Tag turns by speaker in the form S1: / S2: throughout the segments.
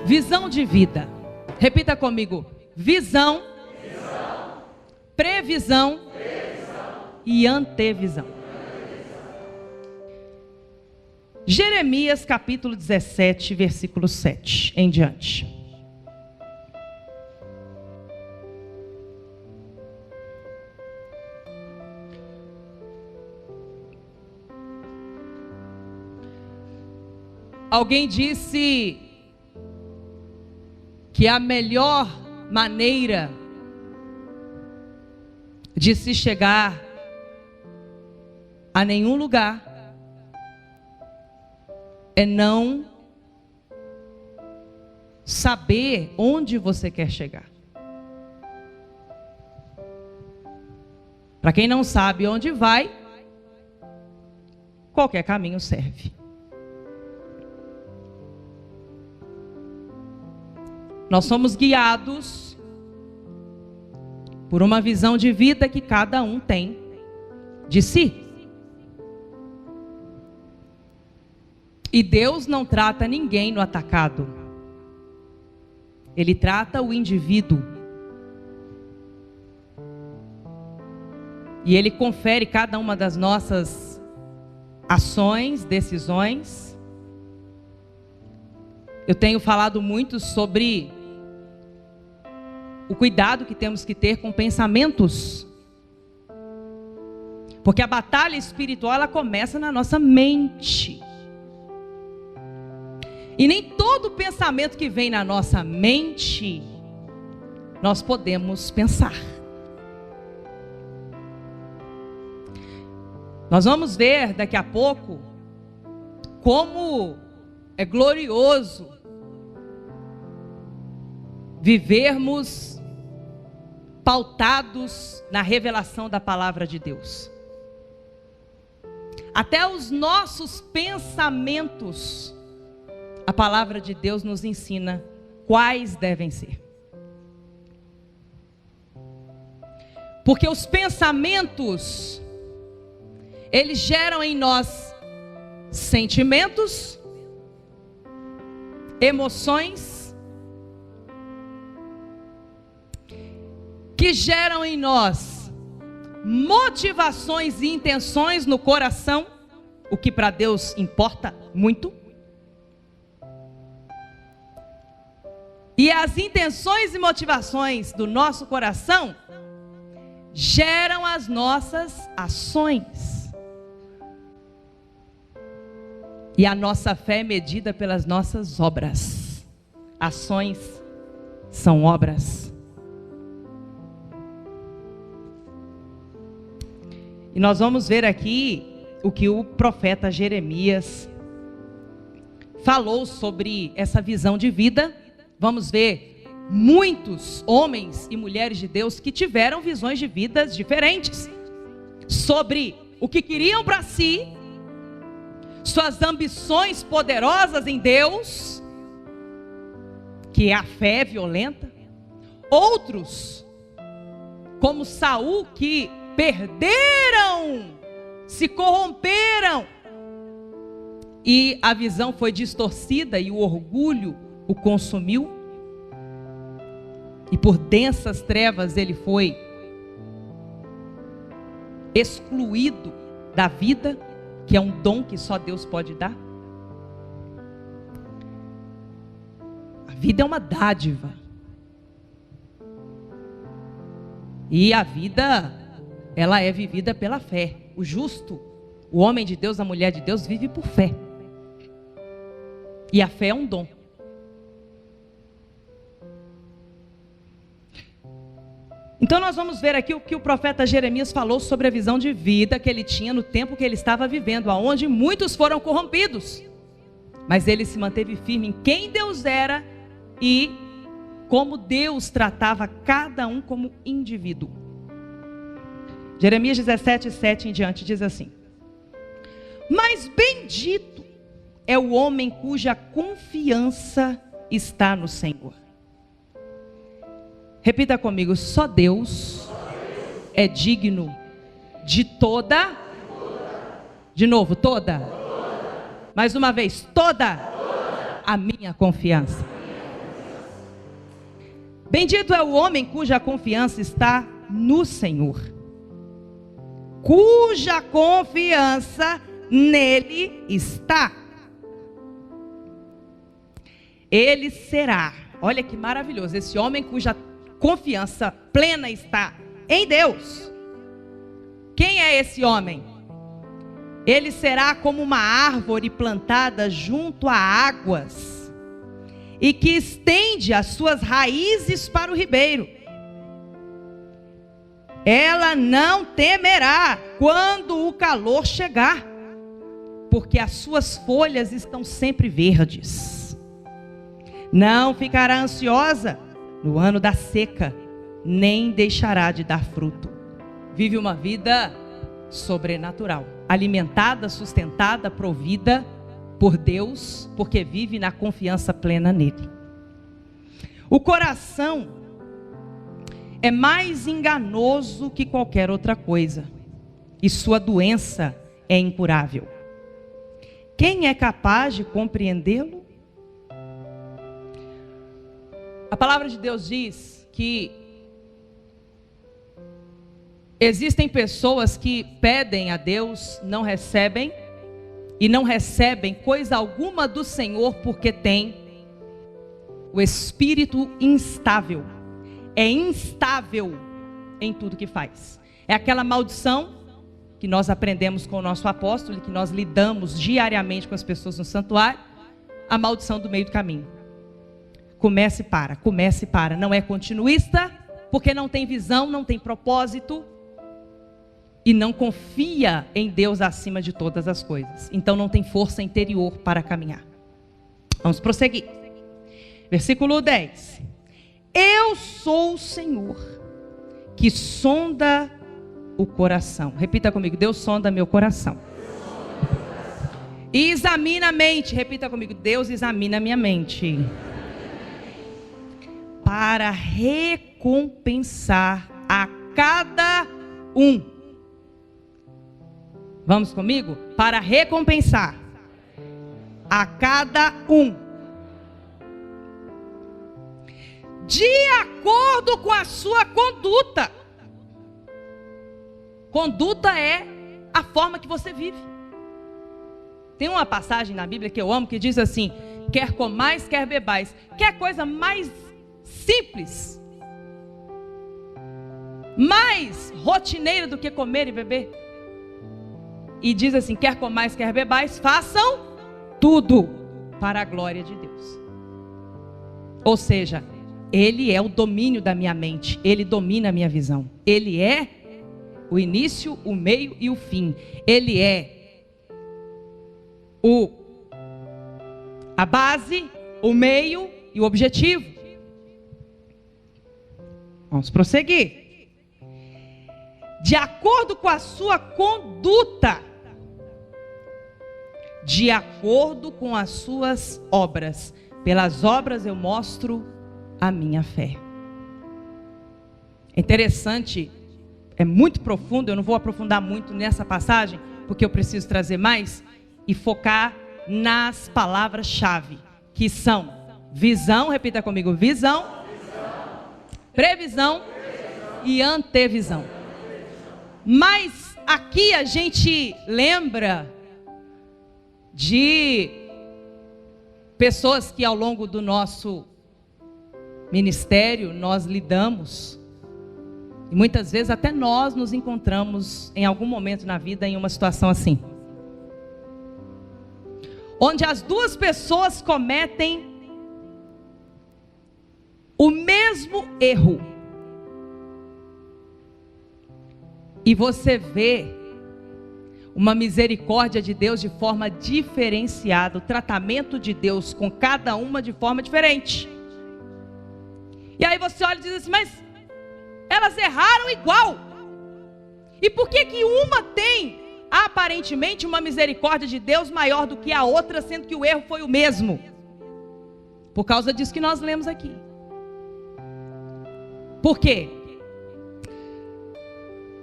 S1: Visão de vida. Repita comigo. Visão, previsão e antevisão. Jeremias capítulo 17, versículo 7 em diante. Alguém disse que a melhor maneira de se chegar a nenhum lugar é não saber onde você quer chegar. Para quem não sabe onde vai, qualquer caminho serve. Nós somos guiados por uma visão de vida que cada um tem de si. E Deus não trata ninguém no atacado. Ele trata o indivíduo. E Ele confere cada uma das nossas ações, decisões. Eu tenho falado muito sobre o cuidado que temos que ter com pensamentos. Porque a batalha espiritual, ela começa na nossa mente. E nem todo pensamento que vem na nossa mente, nós podemos pensar. Nós vamos ver daqui a pouco como é glorioso vivermos pautados na revelação da palavra de Deus. Até os nossos pensamentos, a palavra de Deus nos ensina quais devem ser. Porque os pensamentos, eles geram em nós sentimentos, emoções, que geram em nós motivações e intenções no coração, o que para Deus importa muito. E as intenções e motivações do nosso coração geram as nossas ações. E a nossa fé é medida pelas nossas obras. Ações são obras. E nós vamos ver aqui o que o profeta Jeremias falou sobre essa visão de vida. Vamos ver muitos homens e mulheres de Deus que tiveram visões de vidas diferentes sobre o que queriam para si, suas ambições poderosas em Deus, que é a fé violenta. Outros, como Saul, que perderam, se corromperam, e a visão foi distorcida e o orgulho o consumiu, e por densas trevas ele foi excluído da vida, que é um dom que só Deus pode dar. A vida é uma dádiva, e a vida, ela é vivida pela fé. O justo, o homem de Deus, a mulher de Deus, vive por fé, e a fé é um dom. Então nós vamos ver aqui o que o profeta Jeremias falou sobre a visão de vida que ele tinha no tempo que ele estava vivendo, aonde muitos foram corrompidos, mas ele se manteve firme em quem Deus era e como Deus tratava cada um como indivíduo. Jeremias 17, 7 em diante diz assim: mas bendito é o homem cuja confiança está no Senhor. Repita comigo: só Deus é digno de toda. De novo, toda. Mais uma vez, toda a minha confiança. Bendito é o homem cuja confiança está no Senhor, cuja confiança nele está. Ele será, olha que maravilhoso, esse homem cuja confiança plena está em Deus. Quem é esse homem? Ele será como uma árvore plantada junto a águas e que estende as suas raízes para o ribeiro. Ela não temerá quando o calor chegar, porque as suas folhas estão sempre verdes. Não ficará ansiosa no ano da seca, nem deixará de dar fruto. Vive uma vida sobrenatural, alimentada, sustentada, provida por Deus, porque vive na confiança plena nele. O coração é mais enganoso que qualquer outra coisa, e sua doença é incurável. Quem é capaz de compreendê-lo? A palavra de Deus diz que existem pessoas que pedem a Deus, não recebem, e não recebem coisa alguma do Senhor porque tem o espírito instável. É instável em tudo que faz. É aquela maldição que nós aprendemos com o nosso apóstolo, que nós lidamos diariamente com as pessoas no santuário, a maldição do meio do caminho. Comece e para. Não é continuista, porque não tem visão, não tem propósito, e não confia em Deus acima de todas as coisas. Então não tem força interior para caminhar. Vamos prosseguir. Versículo 10. Eu sou o Senhor, que sonda o coração. Repita comigo, Deus sonda meu coração. E examina a mente. Repita comigo, Deus examina a minha mente. Para recompensar a cada um. Vamos comigo? Para recompensar a cada um, de acordo com a sua conduta. Conduta é a forma que você vive. Tem uma passagem na Bíblia que eu amo, que diz assim: quer comais, quer bebais. Quer coisa mais simples, mais rotineira do que comer e beber? E diz assim: quer comais, quer bebais, façam tudo para a glória de Deus. Ou seja, Ele é o domínio da minha mente, Ele domina a minha visão. Ele é o início, o meio e o fim. Ele é a base, o meio e o objetivo. Vamos prosseguir. De acordo com a sua conduta, de acordo com as suas obras. Pelas obras eu mostro a minha fé. É interessante, é muito profundo, eu não vou aprofundar muito nessa passagem, porque eu preciso trazer mais e focar nas palavras-chave, que são visão, repita comigo, visão, previsão e antevisão. Mas aqui a gente lembra de pessoas que ao longo do nosso ministério nós lidamos, e muitas vezes até nós nos encontramos em algum momento na vida em uma situação assim, onde as duas pessoas cometem o mesmo erro, e você vê uma misericórdia de Deus de forma diferenciada, o tratamento de Deus com cada uma de forma diferente. E aí você olha e diz assim: mas elas erraram igual. E por que que uma tem aparentemente uma misericórdia de Deus maior do que a outra, sendo que o erro foi o mesmo? Por causa disso que nós lemos aqui. Por quê?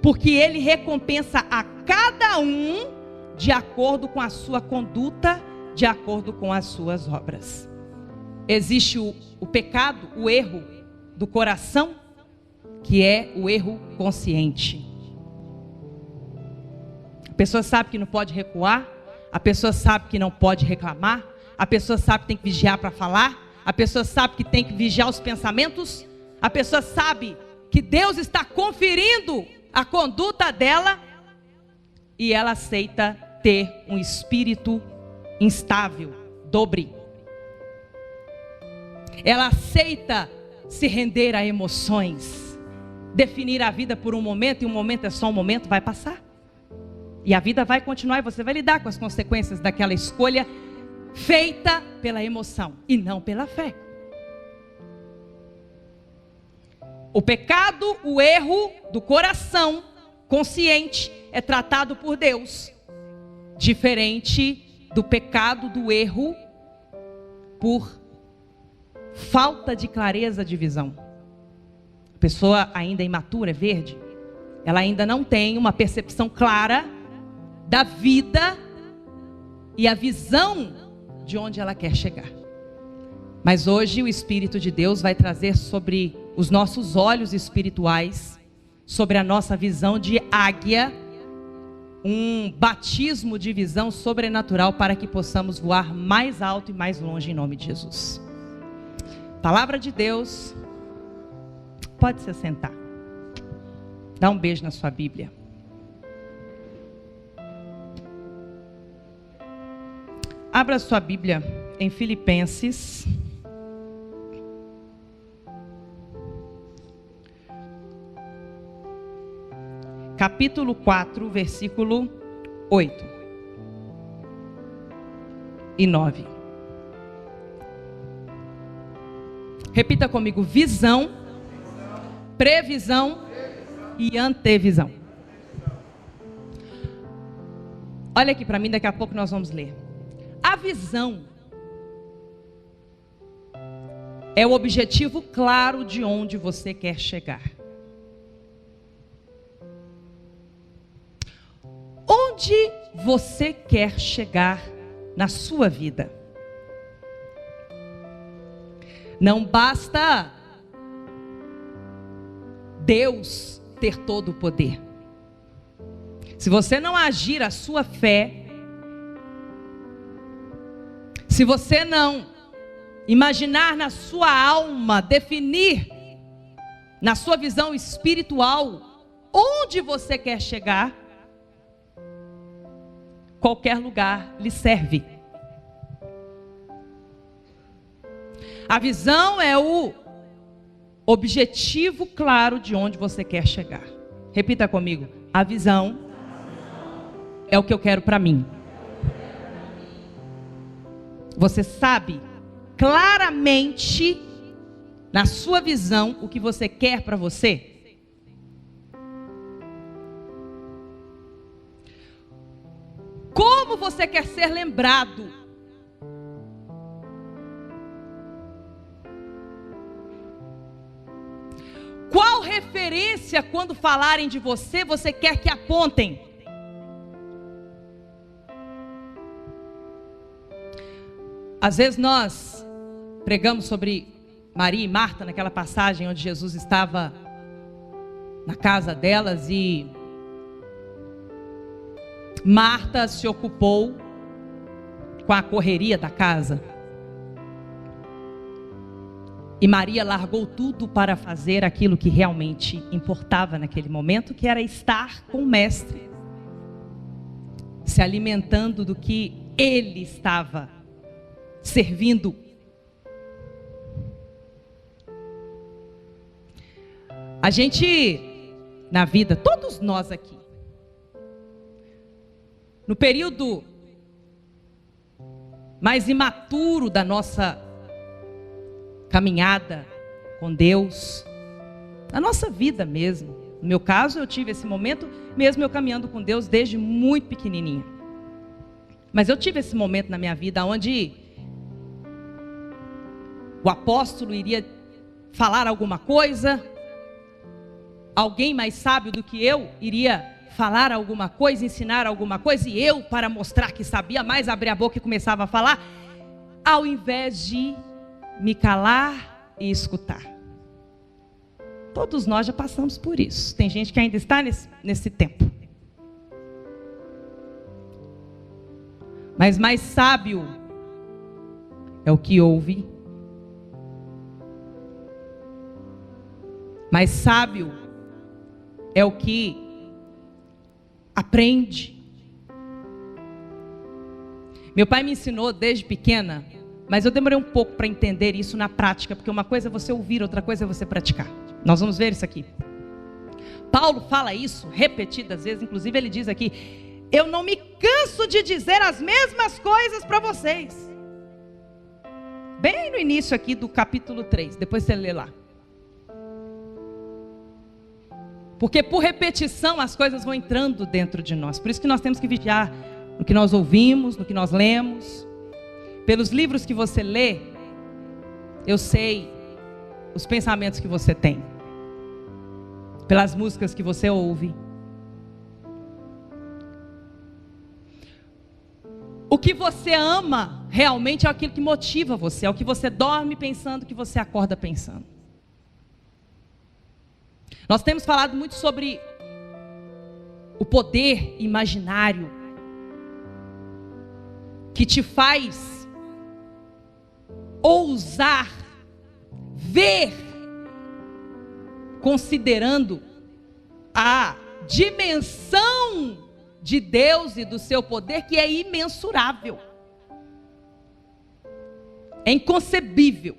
S1: Porque Ele recompensa a cada um de acordo com a sua conduta, de acordo com as suas obras. Existe o pecado, o erro do coração, que é o erro consciente. A pessoa sabe que não pode recuar, a pessoa sabe que não pode reclamar, a pessoa sabe que tem que vigiar para falar, a pessoa sabe que tem que vigiar os pensamentos, a pessoa sabe que Deus está conferindo a conduta dela e ela aceita ter um espírito instável, dobre. Ela aceita se render a emoções, definir a vida por um momento, e um momento é só um momento, vai passar. E a vida vai continuar e você vai lidar com as consequências daquela escolha feita pela emoção e não pela fé. O pecado, o erro do coração consciente é tratado por Deus, diferente do pecado, do erro por falta de clareza de visão. A pessoa ainda é imatura, é verde, ela ainda não tem uma percepção clara da vida e a visão de onde ela quer chegar. Mas hoje o Espírito de Deus vai trazer sobre os nossos olhos espirituais, sobre a nossa visão de águia, um batismo de visão sobrenatural para que possamos voar mais alto e mais longe em nome de Jesus. Palavra de Deus. Pode se sentar. Dá um beijo na sua Bíblia. Abra sua Bíblia em Filipenses. Capítulo 4, versículo 8 e 9. Repita comigo: visão, previsão e antevisão. Olha aqui para mim, daqui a pouco nós vamos ler. A visão é o objetivo claro de onde você quer chegar. Onde você quer chegar na sua vida? Não basta Deus ter todo o poder. Se você não agir a sua fé, se você não imaginar na sua alma, definir na sua visão espiritual onde você quer chegar, qualquer lugar lhe serve. A visão é o objetivo claro de onde você quer chegar. Repita comigo: a visão é o que eu quero para mim. Você sabe claramente na sua visão o que você quer para você? Como você quer ser lembrado? Qual referência, quando falarem de você, você quer que apontem? Às vezes nós pregamos sobre Maria e Marta, naquela passagem onde Jesus estava na casa delas e Marta se ocupou com a correria da casa. E Maria largou tudo para fazer aquilo que realmente importava naquele momento, que era estar com o Mestre, se alimentando do que ele estava servindo. A gente, na vida, todos nós aqui, no período mais imaturo da nossa caminhada com Deus, na nossa vida mesmo. No meu caso, eu tive esse momento, mesmo eu caminhando com Deus desde muito pequenininha. Mas eu tive esse momento na minha vida onde o apóstolo iria falar alguma coisa, alguém mais sábio do que eu iria falar alguma coisa, ensinar alguma coisa, e eu, para mostrar que sabia mais, abria a boca e começava a falar, ao invés de me calar e escutar. Todos nós já passamos por isso. Tem gente que ainda está nesse tempo. Mas mais sábio é o que ouve. Mais sábio é o que aprende. Meu pai me ensinou desde pequena, mas eu demorei um pouco para entender isso na prática, porque uma coisa é você ouvir, outra coisa é você praticar. Nós vamos ver isso aqui. Paulo fala isso repetidas vezes, inclusive ele diz aqui: eu não me canso de dizer as mesmas coisas para vocês. Bem no início aqui do capítulo 3, depois você lê lá. Porque por repetição as coisas vão entrando dentro de nós. Por isso que nós temos que vigiar no que nós ouvimos, no que nós lemos. Pelos livros que você lê, eu sei os pensamentos que você tem. Pelas músicas que você ouve. O que você ama realmente é aquilo que motiva você. É o que você dorme pensando, que você acorda pensando. Nós temos falado muito sobre o poder imaginário que te faz ousar ver, considerando a dimensão de Deus e do seu poder, que é imensurável, é inconcebível.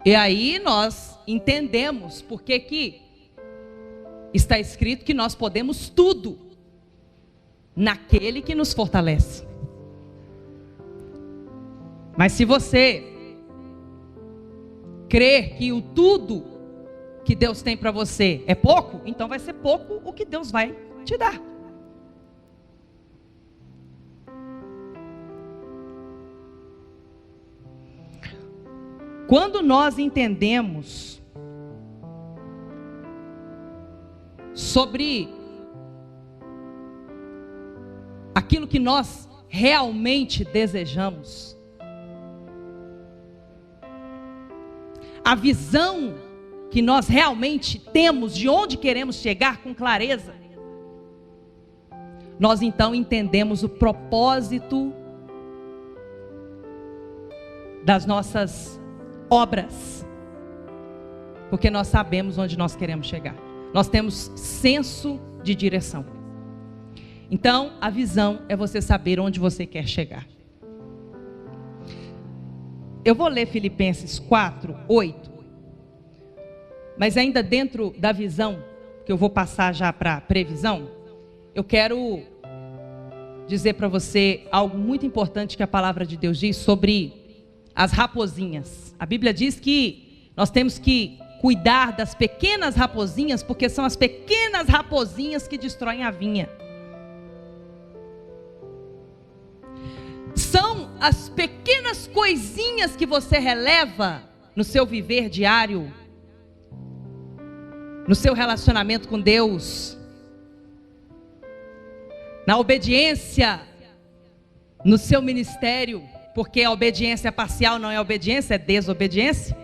S1: E aí nós entendemos porque que está escrito que nós podemos tudo naquele que nos fortalece. Mas se você crer que o tudo que Deus tem para você é pouco, então vai ser pouco o que Deus vai te dar. Quando nós entendemos sobre aquilo que nós realmente desejamos, a visão que nós realmente temos de onde queremos chegar com clareza, nós então entendemos o propósito das nossas obras, porque nós sabemos onde nós queremos chegar. Nós temos senso de direção. Então, a visão é você saber onde você quer chegar. Eu vou ler Filipenses 4:8, mas ainda dentro da visão, que eu vou passar já para a previsão, eu quero dizer para você algo muito importante que a palavra de Deus diz sobre as raposinhas. A Bíblia diz que nós temos que cuidar das pequenas raposinhas, porque são as pequenas raposinhas que destroem a vinha. São as pequenas coisinhas que você releva no seu viver diário, no seu relacionamento com Deus, na obediência, no seu ministério, porque a obediência parcial não é obediência, é desobediência.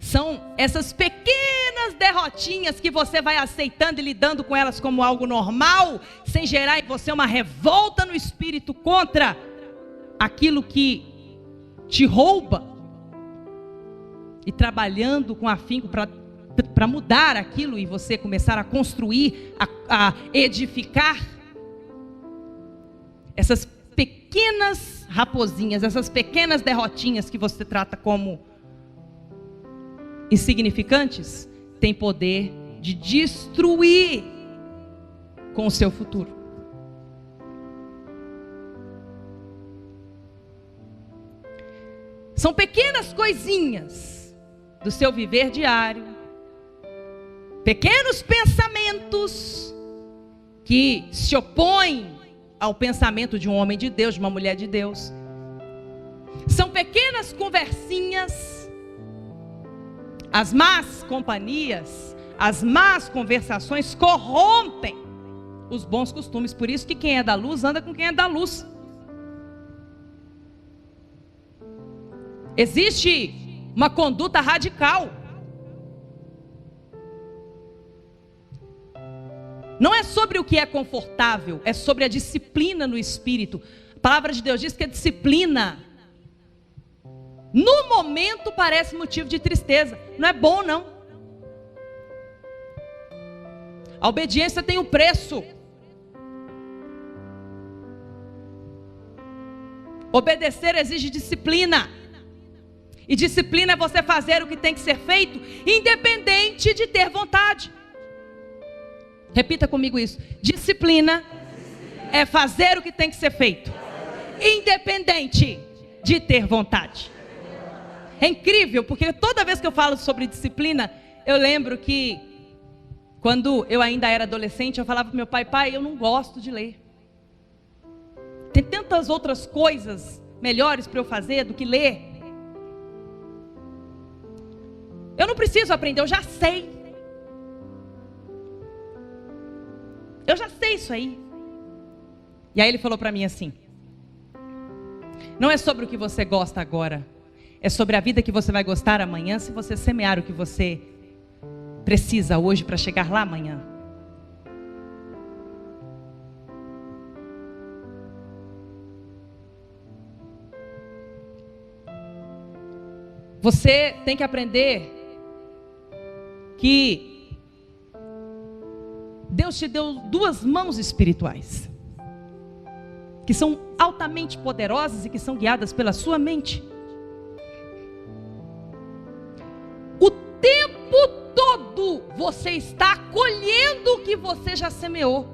S1: São essas pequenas derrotinhas que você vai aceitando e lidando com elas como algo normal, sem gerar em você uma revolta no espírito contra aquilo que te rouba, e trabalhando com afinco para mudar aquilo e você começar a construir, a edificar. Essas pequenas raposinhas, essas pequenas derrotinhas que você trata como insignificantes, têm poder de destruir com o seu futuro. São pequenas coisinhas do seu viver diário, pequenos pensamentos que se opõem ao pensamento de um homem de Deus, de uma mulher de Deus. São pequenas conversinhas. As más companhias, as más conversações corrompem os bons costumes. Por isso que quem é da luz anda com quem é da luz. Existe uma conduta radical. Não é sobre o que é confortável, é sobre a disciplina no espírito. A palavra de Deus diz que a disciplina, no momento, parece motivo de tristeza. Não é bom, não. A obediência tem um preço. Obedecer exige disciplina. E disciplina é você fazer o que tem que ser feito, independente de ter vontade. Repita comigo isso. Disciplina é fazer o que tem que ser feito, independente de ter vontade. É incrível, porque toda vez que eu falo sobre disciplina, eu lembro que quando eu ainda era adolescente, eu falava para meu pai: pai, eu não gosto de ler. Tem tantas outras coisas melhores para eu fazer do que ler. Eu não preciso aprender, eu já sei. Eu já sei isso aí. E aí ele falou para mim assim: não é sobre o que você gosta agora, é sobre a vida que você vai gostar amanhã, se você semear o que você precisa hoje para chegar lá amanhã. Você tem que aprender que Deus te deu duas mãos espirituais, que são altamente poderosas e que são guiadas pela sua mente. O tempo todo você está colhendo o que você já semeou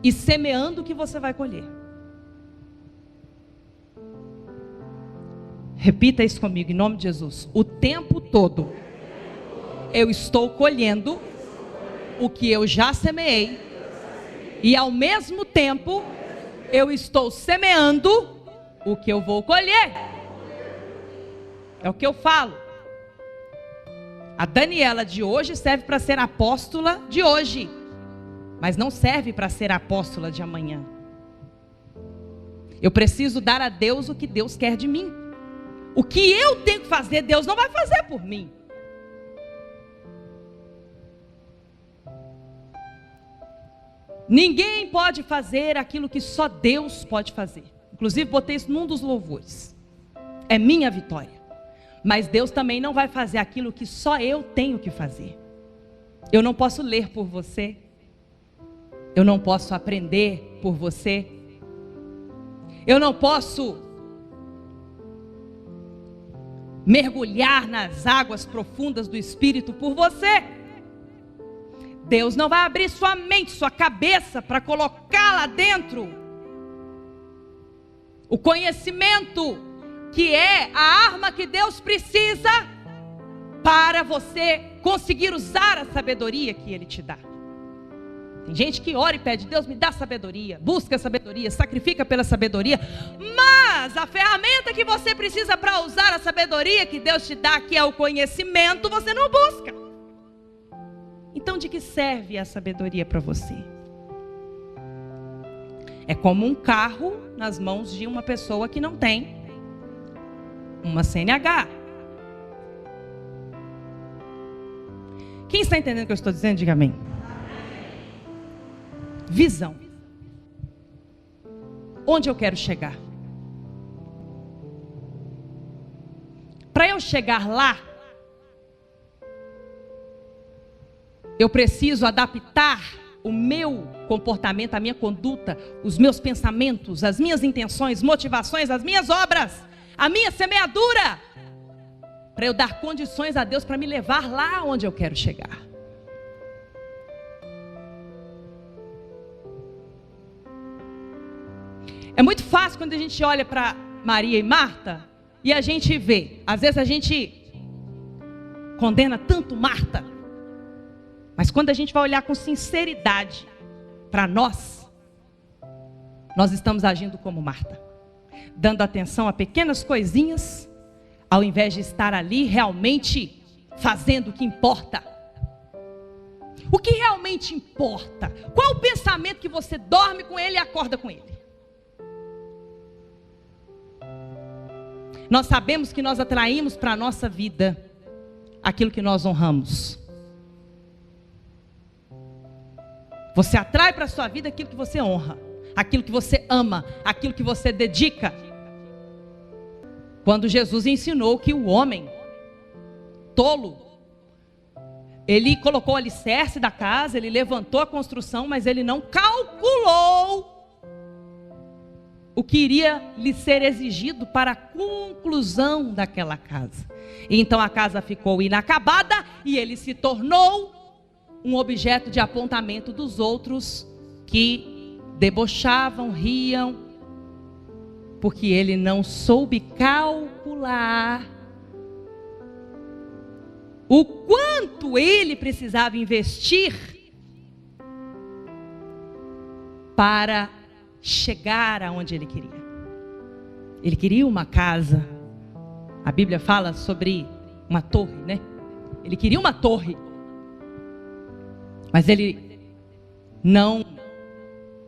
S1: e semeando o que você vai colher. Repita isso comigo, em nome de Jesus. O tempo todo eu estou colhendo o que eu já semeei, e ao mesmo tempo eu estou semeando o que eu vou colher. É o que eu falo. A Daniela de hoje serve para ser apóstola de hoje, mas não serve para ser apóstola de amanhã. Eu preciso dar a Deus o que Deus quer de mim. O que eu tenho que fazer, Deus não vai fazer por mim. Ninguém pode fazer aquilo que só Deus pode fazer. Inclusive botei isso num dos louvores. É minha vitória. Mas Deus também não vai fazer aquilo que só eu tenho que fazer. Eu não posso ler por você. Eu não posso aprender por você. Eu não posso mergulhar nas águas profundas do Espírito por você. Deus não vai abrir sua mente, sua cabeça para colocar lá dentro o conhecimento, que é a arma que Deus precisa para você conseguir usar a sabedoria que Ele te dá. Tem gente que ora e pede: Deus me dá sabedoria, busca sabedoria, sacrifica pela sabedoria, mas a ferramenta que você precisa para usar a sabedoria que Deus te dá, que é o conhecimento, você não busca. Então de que serve a sabedoria para você? É como um carro nas mãos de uma pessoa que não tem uma CNH. Quem está entendendo o que eu estou dizendo? Diga amém. Visão. Onde eu quero chegar? Para eu chegar lá, eu preciso adaptar o meu comportamento, a minha conduta, os meus pensamentos, as minhas intenções, motivações, as minhas obras, a minha semeadura, para eu dar condições a Deus para me levar lá onde eu quero chegar. É muito fácil quando a gente olha para Maria e Marta e a gente vê, às vezes a gente condena tanto Marta, mas quando a gente vai olhar com sinceridade para nós estamos agindo como Marta, dando atenção a pequenas coisinhas, ao invés de estar ali realmente fazendo o que importa. O que realmente importa? Qual o pensamento que você dorme com ele e acorda com ele? Nós sabemos que nós atraímos para a nossa vida aquilo que nós honramos. Você atrai para a sua vida aquilo que você honra, aquilo que você ama, aquilo que você dedica. Quando Jesus ensinou que o homem tolo, ele colocou o alicerce da casa, ele levantou a construção, mas ele não calculou o que iria lhe ser exigido para a conclusão daquela casa. E então a casa ficou inacabada e ele se tornou um objeto de apontamento dos outros que debochavam, riam, porque ele não soube calcular o quanto ele precisava investir para chegar aonde ele queria. Ele queria uma casa. A Bíblia fala sobre uma torre, né? Ele queria uma torre. Mas ele não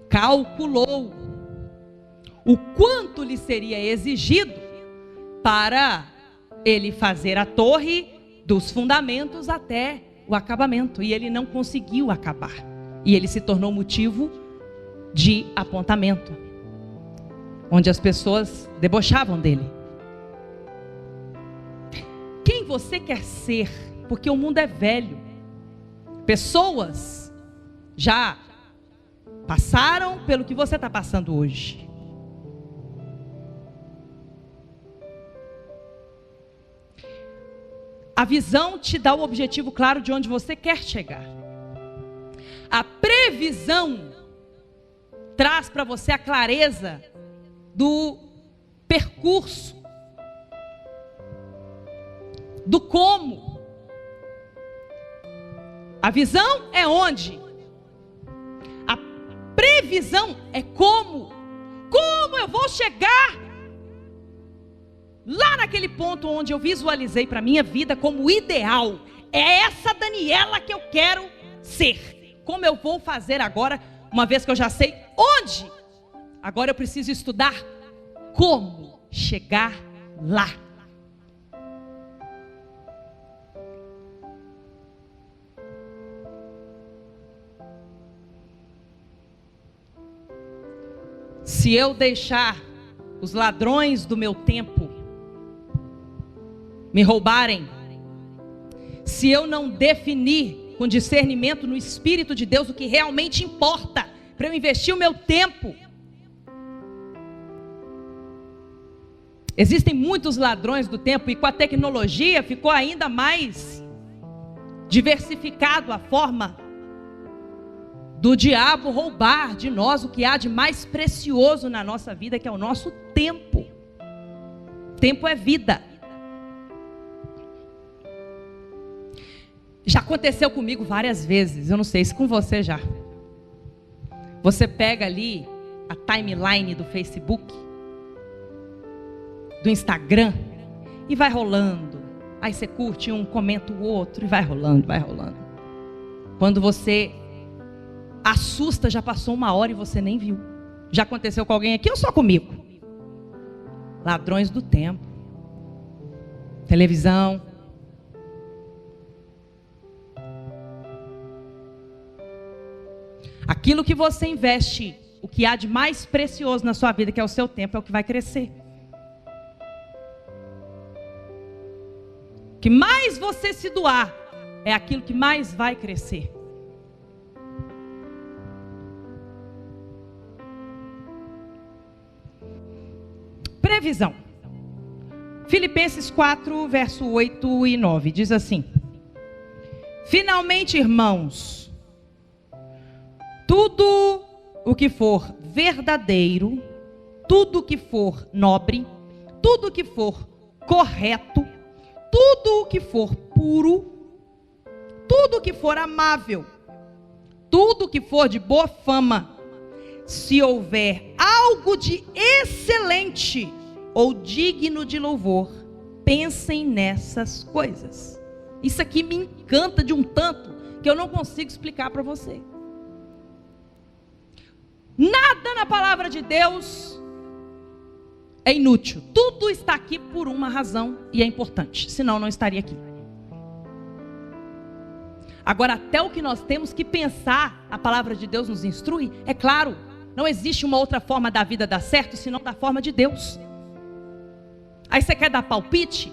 S1: calculou o quanto lhe seria exigido para ele fazer a torre dos fundamentos até o acabamento. E ele não conseguiu acabar. E ele se tornou motivo de apontamento, onde as pessoas debochavam dele. Quem você quer ser? Porque o mundo é velho. Pessoas já passaram pelo que você está passando hoje. A visão te dá o objetivo claro de onde você quer chegar. A previsão traz para você a clareza do percurso, do como. A visão é onde? A previsão é como. Como eu vou chegar lá naquele ponto onde eu visualizei para a minha vida como ideal. É essa Daniela que eu quero ser. Como eu vou fazer agora, uma vez que eu já sei onde? Agora eu preciso estudar como chegar lá. Se eu deixar os ladrões do meu tempo me roubarem, se eu não definir com discernimento no Espírito de Deus o que realmente importa, para eu investir o meu tempo. Existem muitos ladrões do tempo e com a tecnologia ficou ainda mais diversificado a forma do diabo roubar de nós o que há de mais precioso na nossa vida, que é o nosso tempo. Tempo é vida. Já aconteceu comigo várias vezes, eu não sei se com você já. Você pega ali a timeline do Facebook, do Instagram, e vai rolando. Aí você curte um, comenta o outro, e vai rolando, vai rolando. Quando você assusta, já passou 1 hora e você nem viu. Já aconteceu com alguém aqui ou só comigo? Ladrões do tempo. Televisão. Aquilo que você investe, o que há de mais precioso na sua vida, que é o seu tempo, é o que vai crescer. O que mais você se doar, é aquilo que mais vai crescer. Previsão. Filipenses 4, verso 8 e 9, diz assim: finalmente, irmãos, tudo o que for verdadeiro, tudo o que for nobre, tudo o que for correto, tudo o que for puro, tudo o que for amável, tudo o que for de boa fama, se houver algo de excelente ou digno de louvor, pensem nessas coisas. Isso aqui me encanta de um tanto que eu não consigo explicar para você. Nada na palavra de Deus é inútil. Tudo está aqui por uma razão e é importante, senão não estaria aqui. Agora, até o que nós temos que pensar, a palavra de Deus nos instrui, é claro, não existe uma outra forma da vida dar certo, senão da forma de Deus. Aí você quer dar palpite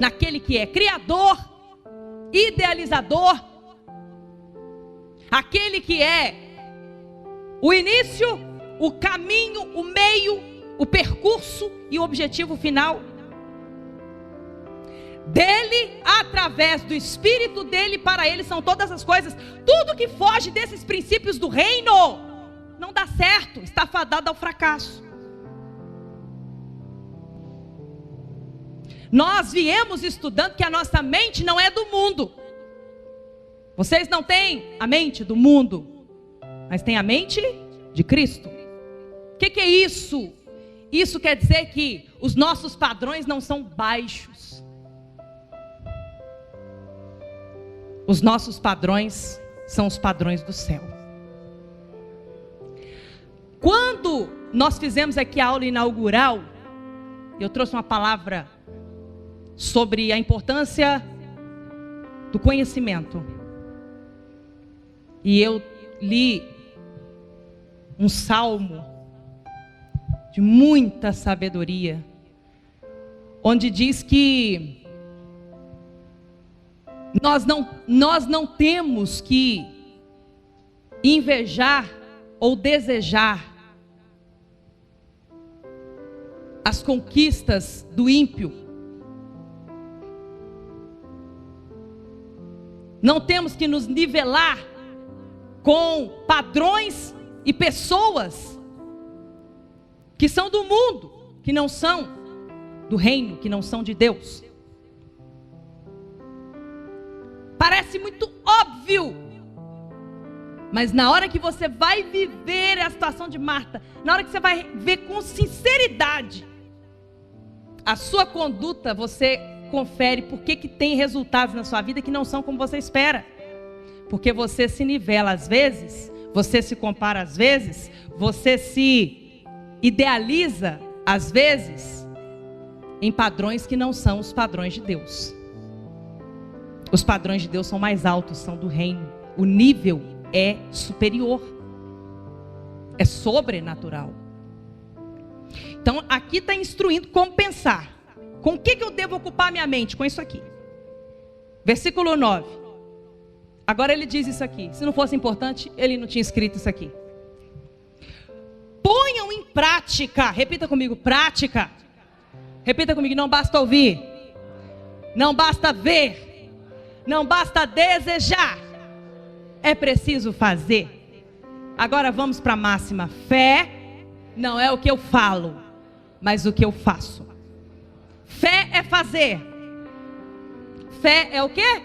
S1: naquele que é criador, idealizador, aquele que é o início, o caminho, o meio, o percurso e o objetivo final. Dele, através do Espírito dele, para ele são todas as coisas. Tudo que foge desses princípios do reino não dá certo, está fadado ao fracasso. Nós viemos estudando que a nossa mente não é do mundo. Vocês não têm a mente do mundo, mas têm a mente de Cristo. O que é isso? Isso quer dizer que os nossos padrões não são baixos. Os nossos padrões são os padrões do céu. Quando nós fizemos aqui a aula inaugural, eu trouxe uma palavra sobre a importância do conhecimento. E eu li um salmo de muita sabedoria, onde diz que nós não temos que invejar ou desejar as conquistas do ímpio. Não temos que nos nivelar com padrões e pessoas que são do mundo, que não são do reino, que não são de Deus. Parece muito óbvio, mas na hora que você vai viver a situação de Marta, na hora que você vai ver com sinceridade a sua conduta, você confere por que tem resultados na sua vida que não são como você espera. Porque você se nivela às vezes, você se compara às vezes, você se idealiza às vezes em padrões que não são os padrões de Deus. Os padrões de Deus são mais altos, são do reino. O nível é superior, é sobrenatural. Então aqui está instruindo como pensar. Com o que eu devo ocupar minha mente? Com isso aqui. Versículo 9. Agora ele diz isso aqui. Se não fosse importante, ele não tinha escrito isso aqui. Ponham em prática. Repita comigo, prática. Repita comigo, não basta ouvir. Não basta ver. Não basta desejar. É preciso fazer. Agora vamos para a máxima. Fé não é o que eu falo, mas o que eu faço. Fé é fazer. Fé é o quê?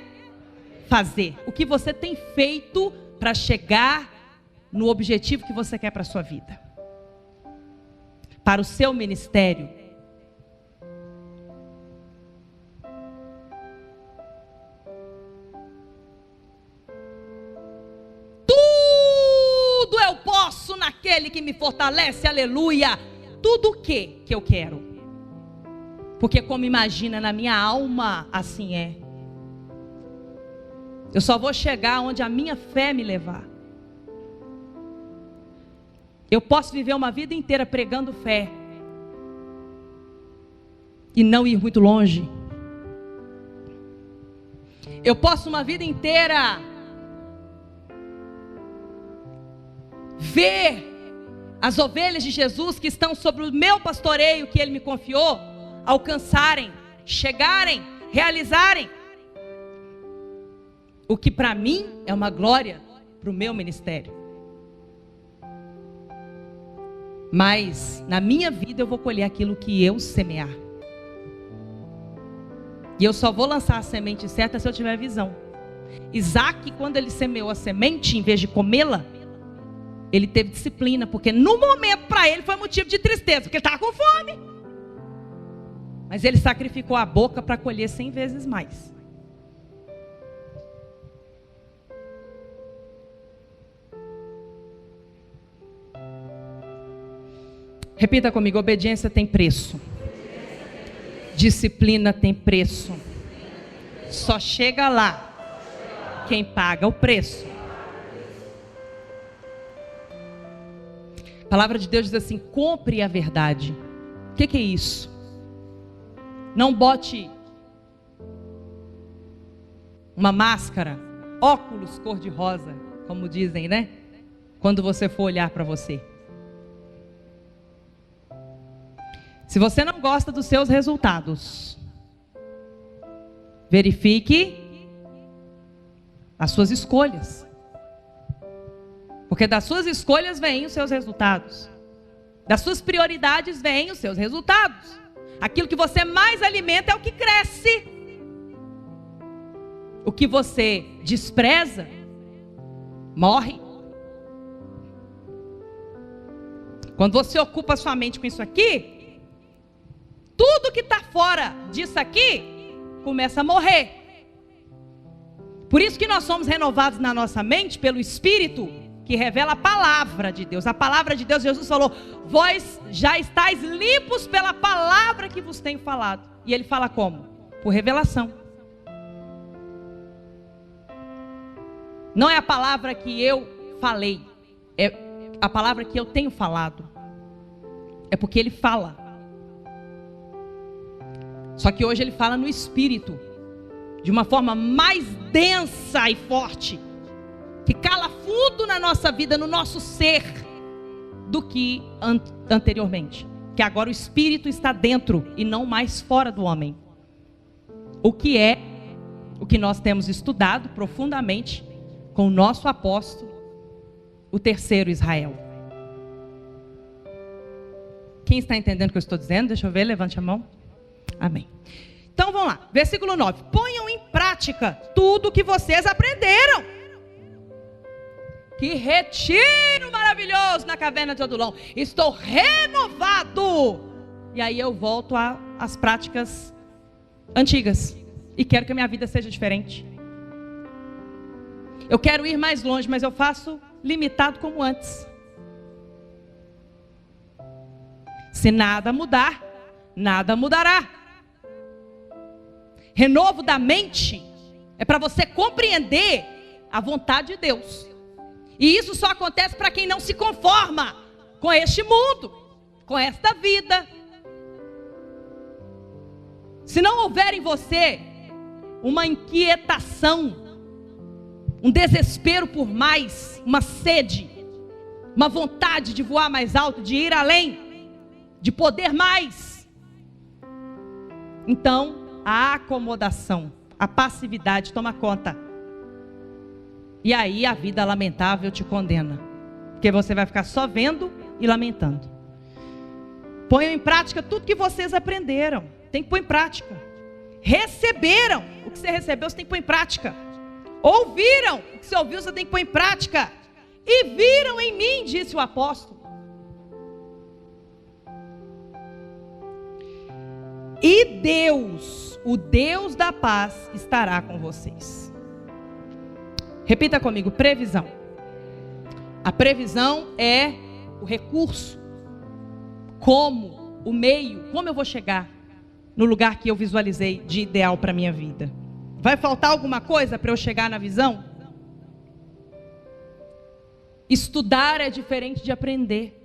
S1: Fazer. O que você tem feito para chegar no objetivo que você quer para a sua vida. Para o seu ministério. Tudo eu posso naquele que me fortalece, aleluia. Tudo o que eu quero. Porque como imagina na minha alma, assim é. Eu só vou chegar onde a minha fé me levar. Eu posso viver uma vida inteira pregando fé e não ir muito longe. Eu posso uma vida inteira ver as ovelhas de Jesus que estão sobre o meu pastoreio que Ele me confiou, alcançarem, chegarem, realizarem. O que para mim é uma glória para o meu ministério. Mas na minha vida eu vou colher aquilo que eu semear. E eu só vou lançar a semente certa se eu tiver visão. Isaac, quando ele semeou a semente, em vez de comê-la, ele teve disciplina, porque no momento para ele foi motivo de tristeza, porque ele estava com fome. Mas ele sacrificou a boca para colher 100 vezes mais. Repita comigo: obediência tem preço. Disciplina tem preço. Só chega lá quem paga o preço. A palavra de Deus diz assim: compre a verdade. O que é isso? Não bote uma máscara, óculos cor-de-rosa, como dizem, né? Quando você for olhar para você. Se você não gosta dos seus resultados, verifique as suas escolhas. Porque das suas escolhas vêm os seus resultados. Das suas prioridades vêm os seus resultados. Aquilo que você mais alimenta é o que cresce. O que você despreza, morre. Quando você ocupa a sua mente com isso aqui, tudo que está fora disso aqui começa a morrer. Por isso que nós somos renovados na nossa mente pelo Espírito que revela a palavra de Deus. A palavra de Deus, Jesus falou: vós já estáis limpos pela palavra que vos tenho falado. E ele fala como? Por revelação. Não é a palavra que eu falei, é a palavra que eu tenho falado. É porque ele fala. Só que hoje ele fala no Espírito, de uma forma mais densa e forte, que cala fundo na nossa vida, no nosso ser, do que anteriormente. Que agora o Espírito está dentro e não mais fora do homem. O que é o que nós temos estudado profundamente com o nosso apóstolo, o terceiro Israel. Quem está entendendo o que eu estou dizendo? Deixa eu ver, levante a mão. Amém. Então vamos lá, versículo 9. Ponham em prática tudo o que vocês aprenderam. Que retiro maravilhoso na caverna de Adulão. Estou renovado. E aí eu volto às práticas antigas. E quero que a minha vida seja diferente. Eu quero ir mais longe, mas eu faço limitado como antes. Se nada mudar, nada mudará. Renovo da mente é para você compreender a vontade de Deus. E isso só acontece para quem não se conforma com este mundo, com esta vida. Se não houver em você uma inquietação, um desespero por mais, uma sede, uma vontade de voar mais alto, de ir além, de poder mais, então a acomodação, a passividade toma conta. E aí a vida lamentável te condena, porque você vai ficar só vendo e lamentando. Ponham em prática tudo que vocês aprenderam. Tem que pôr em prática. Receberam o que você recebeu, você tem que pôr em prática. Ouviram o que você ouviu, você tem que pôr em prática. E viram em mim, disse o apóstolo. E Deus, o Deus da paz, estará com vocês. Repita comigo: previsão. A previsão é o recurso, como, o meio, como eu vou chegar no lugar que eu visualizei de ideal para a minha vida. Vai faltar alguma coisa para eu chegar na visão? Estudar é diferente de aprender.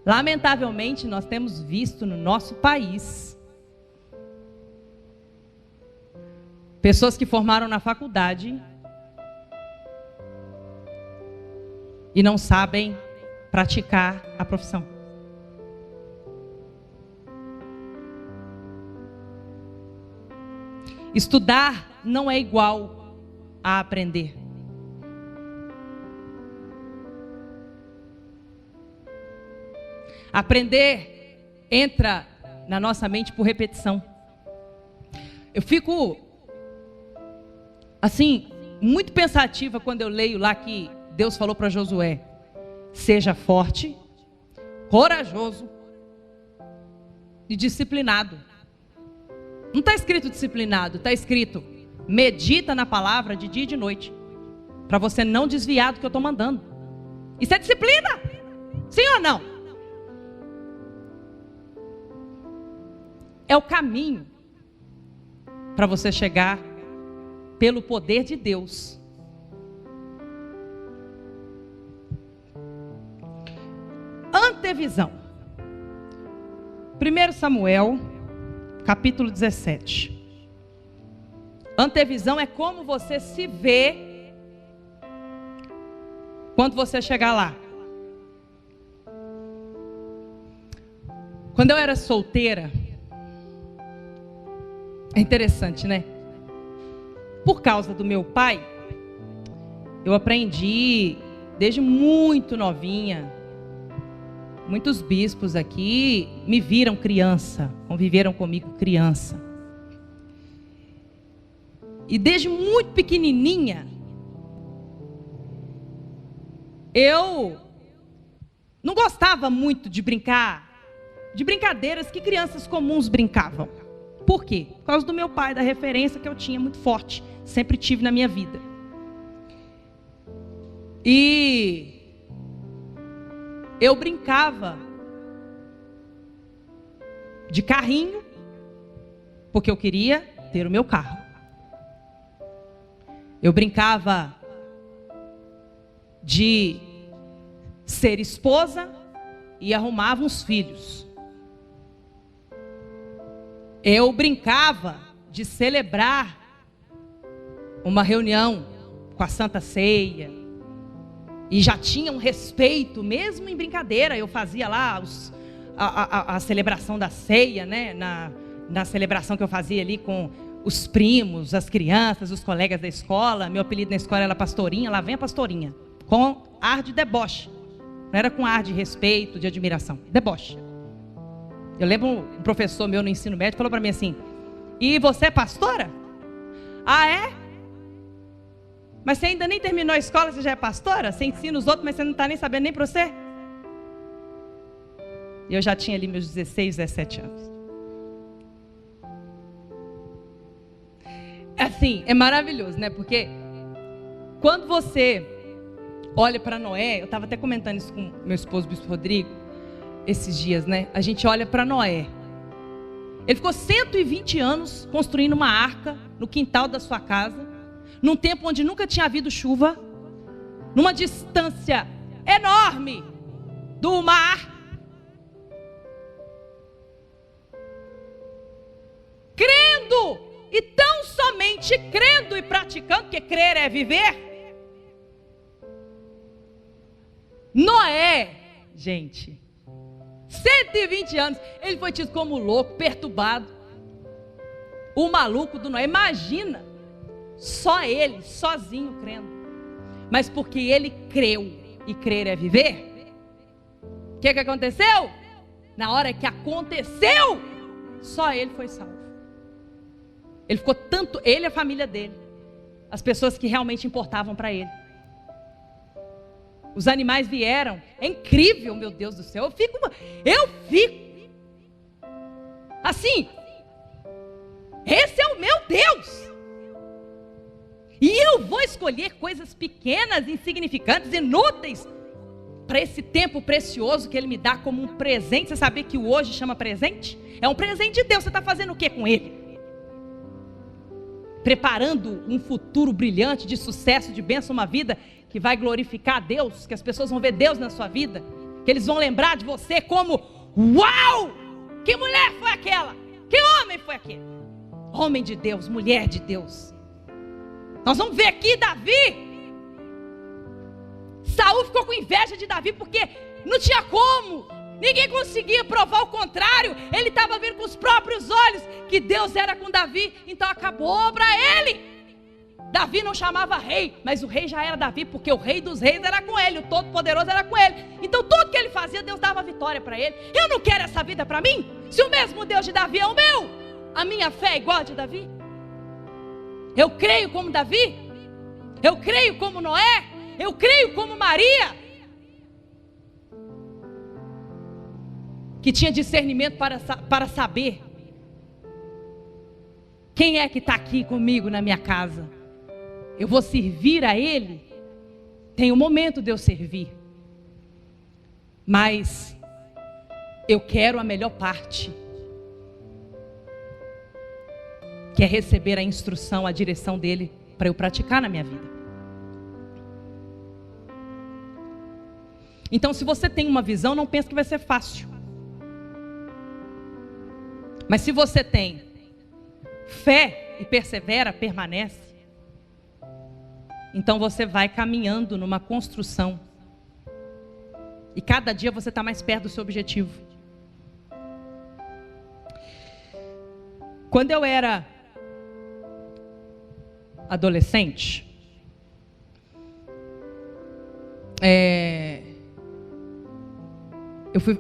S1: Lamentavelmente, nós temos visto no nosso país pessoas que formaram na faculdade e não sabem praticar a profissão. Estudar não é igual a aprender. Aprender entra na nossa mente por repetição. Eu fico assim, muito pensativa quando eu leio lá que Deus falou para Josué: seja forte, corajoso e disciplinado. Não está escrito disciplinado, está escrito medita na palavra de dia e de noite, para você não desviar do que eu estou mandando. Isso é disciplina. Sim ou não? É o caminho para você chegar pelo poder de Deus. Antevisão. 1 Samuel, capítulo 17. Antevisão é como você se vê quando você chegar lá. Quando eu era solteira, é interessante, né? Por causa do meu pai, eu aprendi desde muito novinha. Muitos bispos aqui me viram criança, conviveram comigo criança. E desde muito pequenininha, eu não gostava muito de brincar, de brincadeiras que crianças comuns brincavam. Por quê? Por causa do meu pai, da referência que eu tinha muito forte, sempre tive na minha vida. E eu brincava de carrinho, porque eu queria ter o meu carro. Eu brincava de ser esposa e arrumava uns filhos. Eu brincava de celebrar uma reunião com a Santa Ceia. E já tinha um respeito, mesmo em brincadeira. Eu fazia lá a celebração da ceia, né? Na celebração que eu fazia ali com os primos, as crianças, os colegas da escola. Meu apelido na escola era Pastorinha. Lá vem a Pastorinha. Com ar de deboche. Não era com ar de respeito, de admiração. Deboche. Eu lembro um professor meu no ensino médio falou para mim assim: e você é pastora? Ah, é? Mas você ainda nem terminou a escola, você já é pastora? Você ensina os outros, mas você não está nem sabendo nem para você? E eu já tinha ali meus 16, 17 anos. Assim, é maravilhoso, né? Porque quando você olha para Noé, eu estava até comentando isso com meu esposo, Bispo Rodrigo, esses dias, né? A gente olha para Noé. Ele ficou 120 anos construindo uma arca no quintal da sua casa, num tempo onde nunca tinha havido chuva, numa distância enorme do mar, crendo, e tão somente crendo e praticando, porque crer é viver. Noé, gente, 120 anos, ele foi tido como louco, perturbado, o maluco do Noé. Imagina, só ele, sozinho crendo. Mas porque ele creu, e crer é viver, o que aconteceu? Na hora que aconteceu, só ele foi salvo. Ele ficou tanto, ele e a família dele, as pessoas que realmente importavam para ele. Os animais vieram, é incrível, meu Deus do céu. Eu fico assim, esse é o meu Deus. E eu vou escolher coisas pequenas, insignificantes, inúteis, para esse tempo precioso que Ele me dá como um presente. Você sabia que o hoje chama presente? É um presente de Deus. Você está fazendo o que com ele? Preparando um futuro brilhante, de sucesso, de bênção, uma vida que vai glorificar a Deus, que as pessoas vão ver Deus na sua vida, que eles vão lembrar de você como: uau, que mulher foi aquela, que homem foi aquele, homem de Deus, mulher de Deus. Nós vamos ver aqui Davi. Saul ficou com inveja de Davi porque não tinha como, ninguém conseguia provar o contrário. Ele estava vendo com os próprios olhos que Deus era com Davi, então acabou para ele. Davi não chamava rei, mas o rei já era Davi, porque o rei dos reis era com ele, o todo-poderoso era com ele. Então tudo que ele fazia, Deus dava vitória para ele. Eu não quero essa vida para mim, se o mesmo Deus de Davi é o meu. A minha fé é igual a de Davi. Eu creio como Davi, eu creio como Noé, eu creio como Maria, que tinha discernimento para saber quem é que está aqui comigo na minha casa. Eu vou servir a Ele, tem um momento de eu servir. Mas eu quero a melhor parte, que é receber a instrução, a direção dele para eu praticar na minha vida. Então, se você tem uma visão, não pense que vai ser fácil. Mas se você tem fé e persevera, permanece, então você vai caminhando numa construção. E cada dia você está mais perto do seu objetivo. Quando eu era adolescente,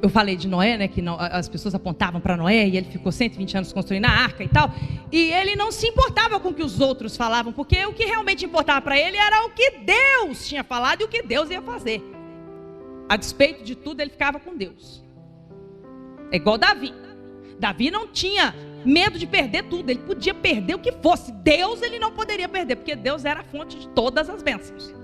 S1: eu falei de Noé, né, que as pessoas apontavam para Noé e ele ficou 120 anos construindo a arca e tal. E ele não se importava com o que os outros falavam, porque o que realmente importava para ele era o que Deus tinha falado e o que Deus ia fazer. A despeito de tudo, ele ficava com Deus. É igual Davi. Davi não tinha medo de perder tudo, ele podia perder o que fosse. Deus ele não poderia perder, porque Deus era a fonte de todas as bênçãos.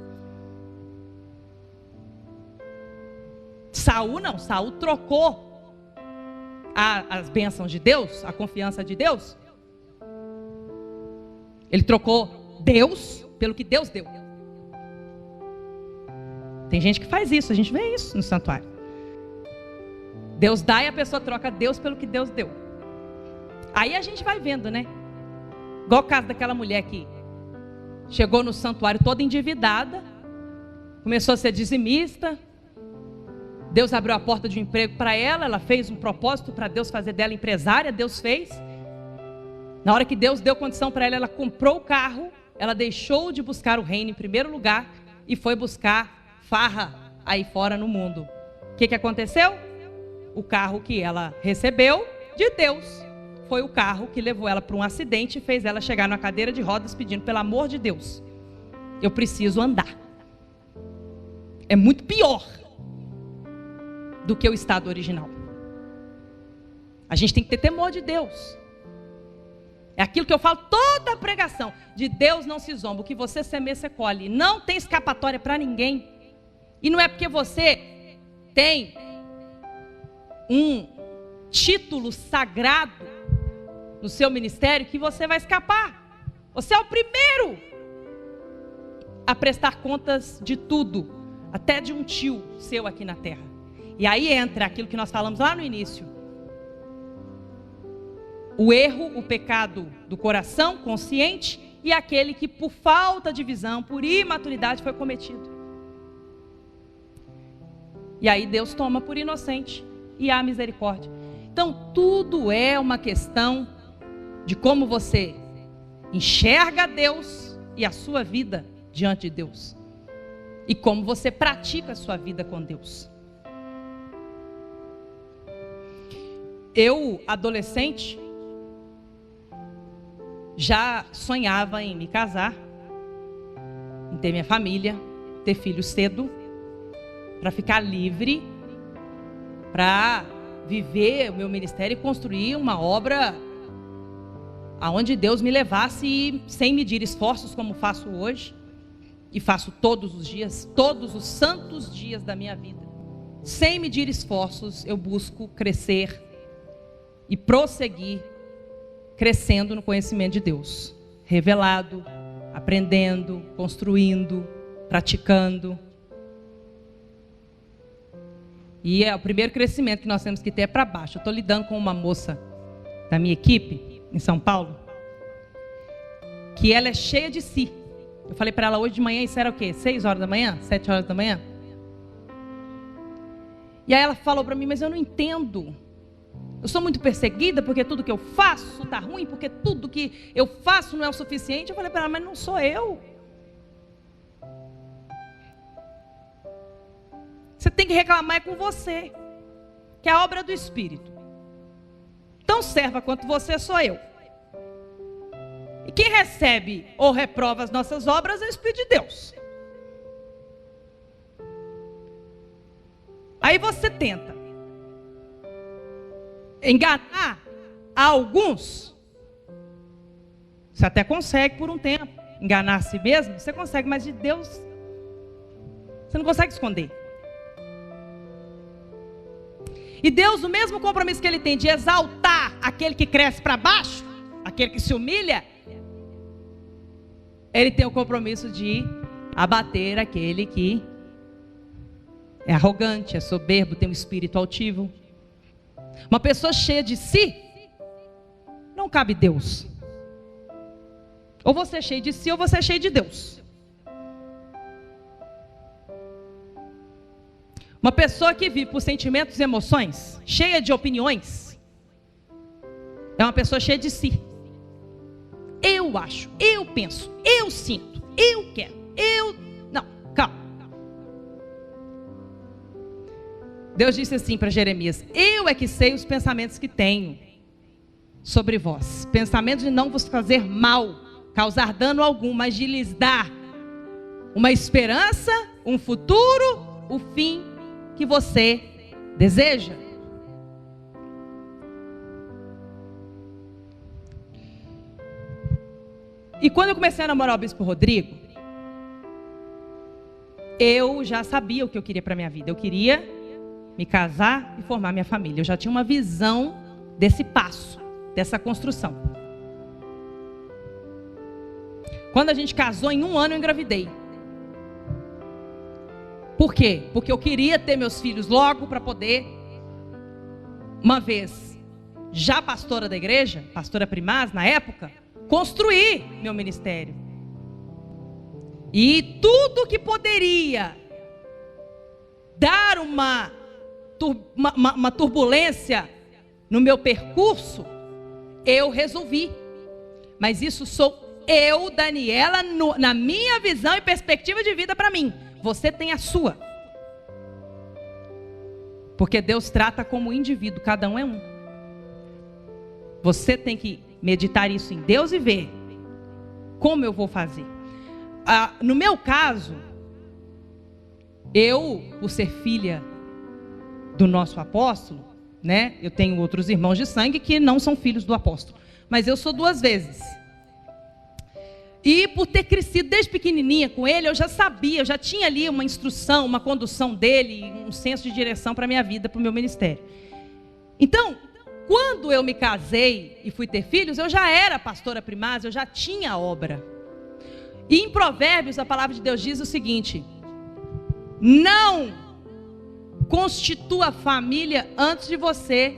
S1: Saul não, Saul trocou as bênçãos de Deus, a confiança de Deus. Ele trocou Deus pelo que Deus deu. Tem gente que faz isso, a gente vê isso no santuário. Deus dá e a pessoa troca Deus pelo que Deus deu. Aí a gente vai vendo, né? Igual o caso daquela mulher que chegou no santuário toda endividada, começou a ser dizimista. Deus abriu a porta de um emprego para ela, ela fez um propósito para Deus fazer dela empresária, Deus fez. Na hora que Deus deu condição para ela, ela comprou o carro, ela deixou de buscar o reino em primeiro lugar e foi buscar farra aí fora no mundo. O que aconteceu? O carro que ela recebeu de Deus foi o carro que levou ela para um acidente e fez ela chegar numa cadeira de rodas pedindo, pelo amor de Deus, eu preciso andar. É muito pior do que o estado original. A gente tem que ter temor de Deus. É aquilo que eu falo toda a pregação. De Deus não se zomba. O que você semeia, você colhe. Não tem escapatória para ninguém. E não é porque você tem um título sagrado no seu ministério que você vai escapar. Você é o primeiro a prestar contas de tudo, até de um tio seu aqui na terra. E aí entra aquilo que nós falamos lá no início. O erro, o pecado do coração consciente e aquele que por falta de visão, por imaturidade foi cometido. E aí Deus toma por inocente e há misericórdia. Então tudo é uma questão de como você enxerga Deus e a sua vida diante de Deus. E como você pratica a sua vida com Deus. Eu, adolescente, já sonhava em me casar, em ter minha família, ter filhos cedo, para ficar livre, para viver o meu ministério e construir uma obra aonde Deus me levasse sem medir esforços como faço hoje e faço todos os dias, todos os santos dias da minha vida. Sem medir esforços, eu busco crescer e prosseguir crescendo no conhecimento de Deus, revelado, aprendendo, construindo, praticando. E o primeiro crescimento que nós temos que ter é para baixo. Eu estou lidando com uma moça da minha equipe, em São Paulo, que ela é cheia de si. Eu falei para ela hoje de manhã, isso era o quê? 6 horas da manhã? 7 horas da manhã? E aí ela falou para mim, mas eu não entendo. Eu sou muito perseguida porque tudo que eu faço está ruim, porque tudo que eu faço não é o suficiente. Eu falei para ela, mas não sou eu. Você tem que reclamar com você, que é a obra do Espírito. Tão serva quanto você sou eu. E quem recebe ou reprova as nossas obras é o Espírito de Deus. Aí você tenta enganar a alguns. Você até consegue por um tempo. Enganar a si mesmo, você consegue, mas de Deus você não consegue esconder. E Deus, o mesmo compromisso que Ele tem de exaltar aquele que cresce para baixo, aquele que se humilha, Ele tem o compromisso de abater aquele que é arrogante, é soberbo, tem um espírito altivo. Uma pessoa cheia de si, não cabe Deus. Ou você é cheio de si, ou você é cheio de Deus. Uma pessoa que vive por sentimentos e emoções, cheia de opiniões, é uma pessoa cheia de si. Eu acho, eu penso, eu sinto, eu quero, Não, calma. Deus disse assim para Jeremias: eu é que sei os pensamentos que tenho sobre vós. Pensamentos de não vos fazer mal, causar dano algum, mas de lhes dar uma esperança, um futuro, o fim que você deseja. E quando eu comecei a namorar o bispo Rodrigo, eu já sabia o que eu queria para minha vida. Eu queria me casar e formar minha família. Eu já tinha uma visão desse passo, dessa construção. Quando a gente casou, em 1 ano eu engravidei. Por quê? Porque eu queria ter meus filhos logo para poder, uma vez já pastora da igreja, pastora primaz na época, construir meu ministério. E tudo que poderia dar uma turbulência no meu percurso, eu resolvi. Mas isso sou eu, Daniela, na minha visão e perspectiva de vida para mim. Você tem a sua. Porque Deus trata como indivíduo, cada um é um. Você tem que meditar isso em Deus e ver como eu vou fazer. No meu caso, eu, por ser filha do nosso apóstolo, né? Eu tenho outros irmãos de sangue que não são filhos do apóstolo, mas eu sou 2 vezes. E por ter crescido desde pequenininha com ele, eu já sabia, eu já tinha ali uma instrução, uma condução dele, um senso de direção para a minha vida, para o meu ministério. Então, quando eu me casei e fui ter filhos, eu já era pastora primaz, eu já tinha a obra. E em Provérbios, a palavra de Deus diz o seguinte: não constitua família antes de você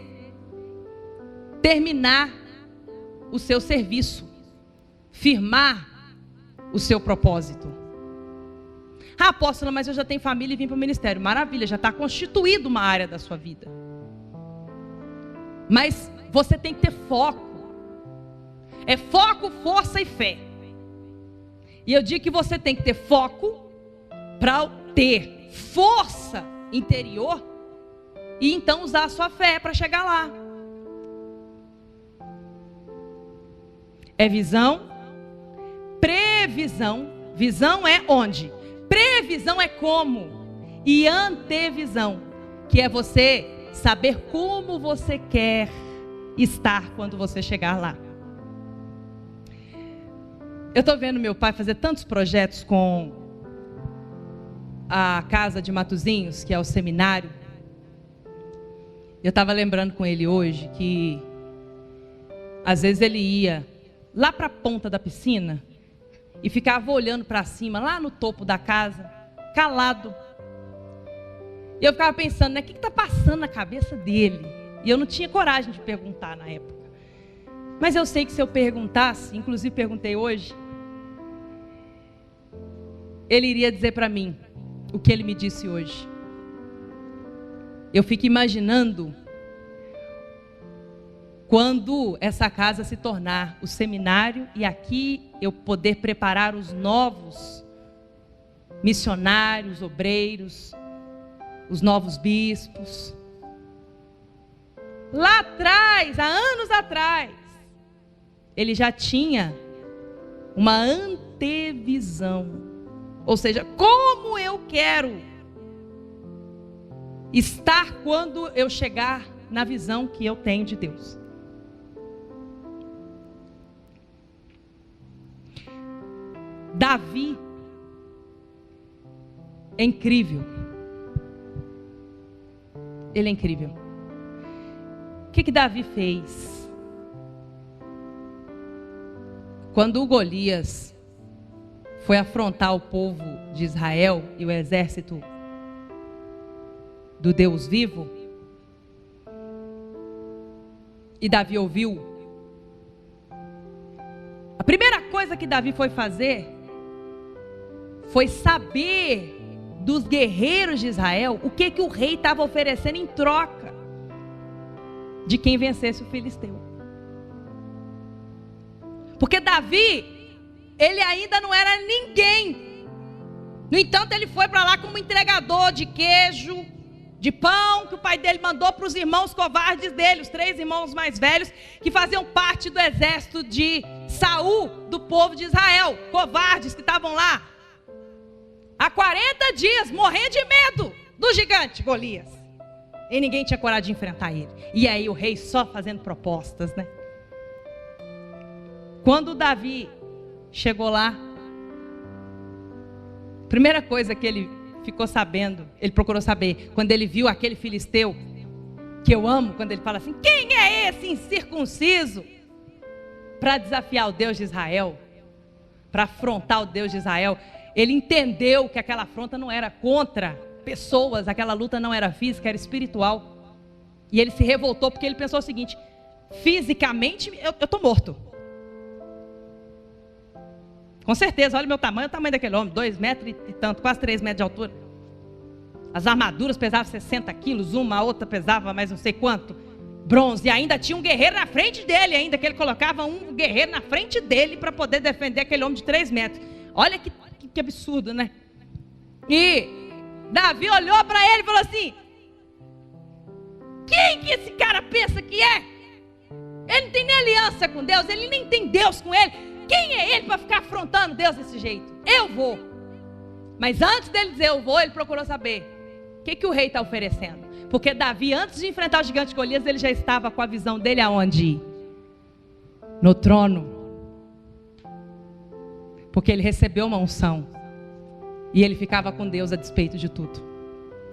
S1: terminar o seu serviço, firmar o seu propósito. Ah, apóstola, mas eu já tenho família e vim para o ministério. Maravilha, já está constituído uma área da sua vida. Mas você tem que ter foco. É foco, força e fé. E eu digo que você tem que ter foco para ter força interior e então usar a sua fé para chegar lá. É visão, previsão. Visão é onde? Previsão é como. E antevisão, que é você saber como você quer estar quando você chegar lá. Eu estou vendo meu pai fazer tantos projetos com a casa de Matozinhos, que é o seminário. Eu estava lembrando com ele hoje que às vezes ele ia lá para a ponta da piscina e ficava olhando para cima, lá no topo da casa, calado. E eu ficava pensando, né, o que está passando na cabeça dele? E eu não tinha coragem de perguntar na época. Mas eu sei que se eu perguntasse, inclusive perguntei hoje, ele iria dizer para mim o que ele me disse hoje. Eu fico imaginando quando essa casa se tornar o seminário e aqui eu poder preparar os novos missionários, obreiros, os novos bispos. Lá atrás, há anos atrás, ele já tinha uma antevisão. Ou seja, como eu quero estar quando eu chegar na visão que eu tenho de Deus. Davi é incrível. Ele é incrível. O que Davi fez? Quando o Golias foi afrontar o povo de Israel e o exército do Deus vivo, e Davi ouviu, a primeira coisa que Davi foi fazer foi saber dos guerreiros de Israel o que o rei estava oferecendo em troca de quem vencesse o filisteu. Porque Davi, ele ainda não era ninguém. No entanto, ele foi para lá como entregador de queijo, de pão, que o pai dele mandou para os irmãos covardes dele, os 3 irmãos mais velhos, que faziam parte do exército de Saul, do povo de Israel, covardes que estavam lá há 40 dias, morrendo de medo do gigante Golias. E ninguém tinha coragem de enfrentar ele. E aí o rei só fazendo propostas, né? Quando Davi chegou lá, a primeira coisa que ele ficou sabendo, ele procurou saber, quando ele viu aquele filisteu, que eu amo, quando ele fala assim, quem é esse incircunciso? Para desafiar o Deus de Israel, para afrontar o Deus de Israel. Ele entendeu que aquela afronta não era contra pessoas, aquela luta não era física, era espiritual. E ele se revoltou porque ele pensou o seguinte, fisicamente eu estou morto. Com certeza, olha o tamanho daquele homem, 2 metros e tanto, quase 3 metros de altura. As armaduras pesavam 60 quilos, a outra pesava mais não sei quanto, bronze. E ainda tinha um guerreiro na frente dele, ainda que ele colocava um guerreiro na frente dele para poder defender aquele homem de 3 metros. Olha que absurdo, né? E Davi olhou para ele e falou assim, quem que esse cara pensa que é? Ele não tem nem aliança com Deus, ele nem tem Deus com ele. Quem é ele para ficar afrontando Deus desse jeito? Eu vou. Mas antes dele dizer eu vou, ele procurou saber o que o rei está oferecendo. Porque Davi, antes de enfrentar o gigante Golias, ele já estava com a visão dele aonde? No trono. Porque ele recebeu uma unção. E ele ficava com Deus a despeito de tudo.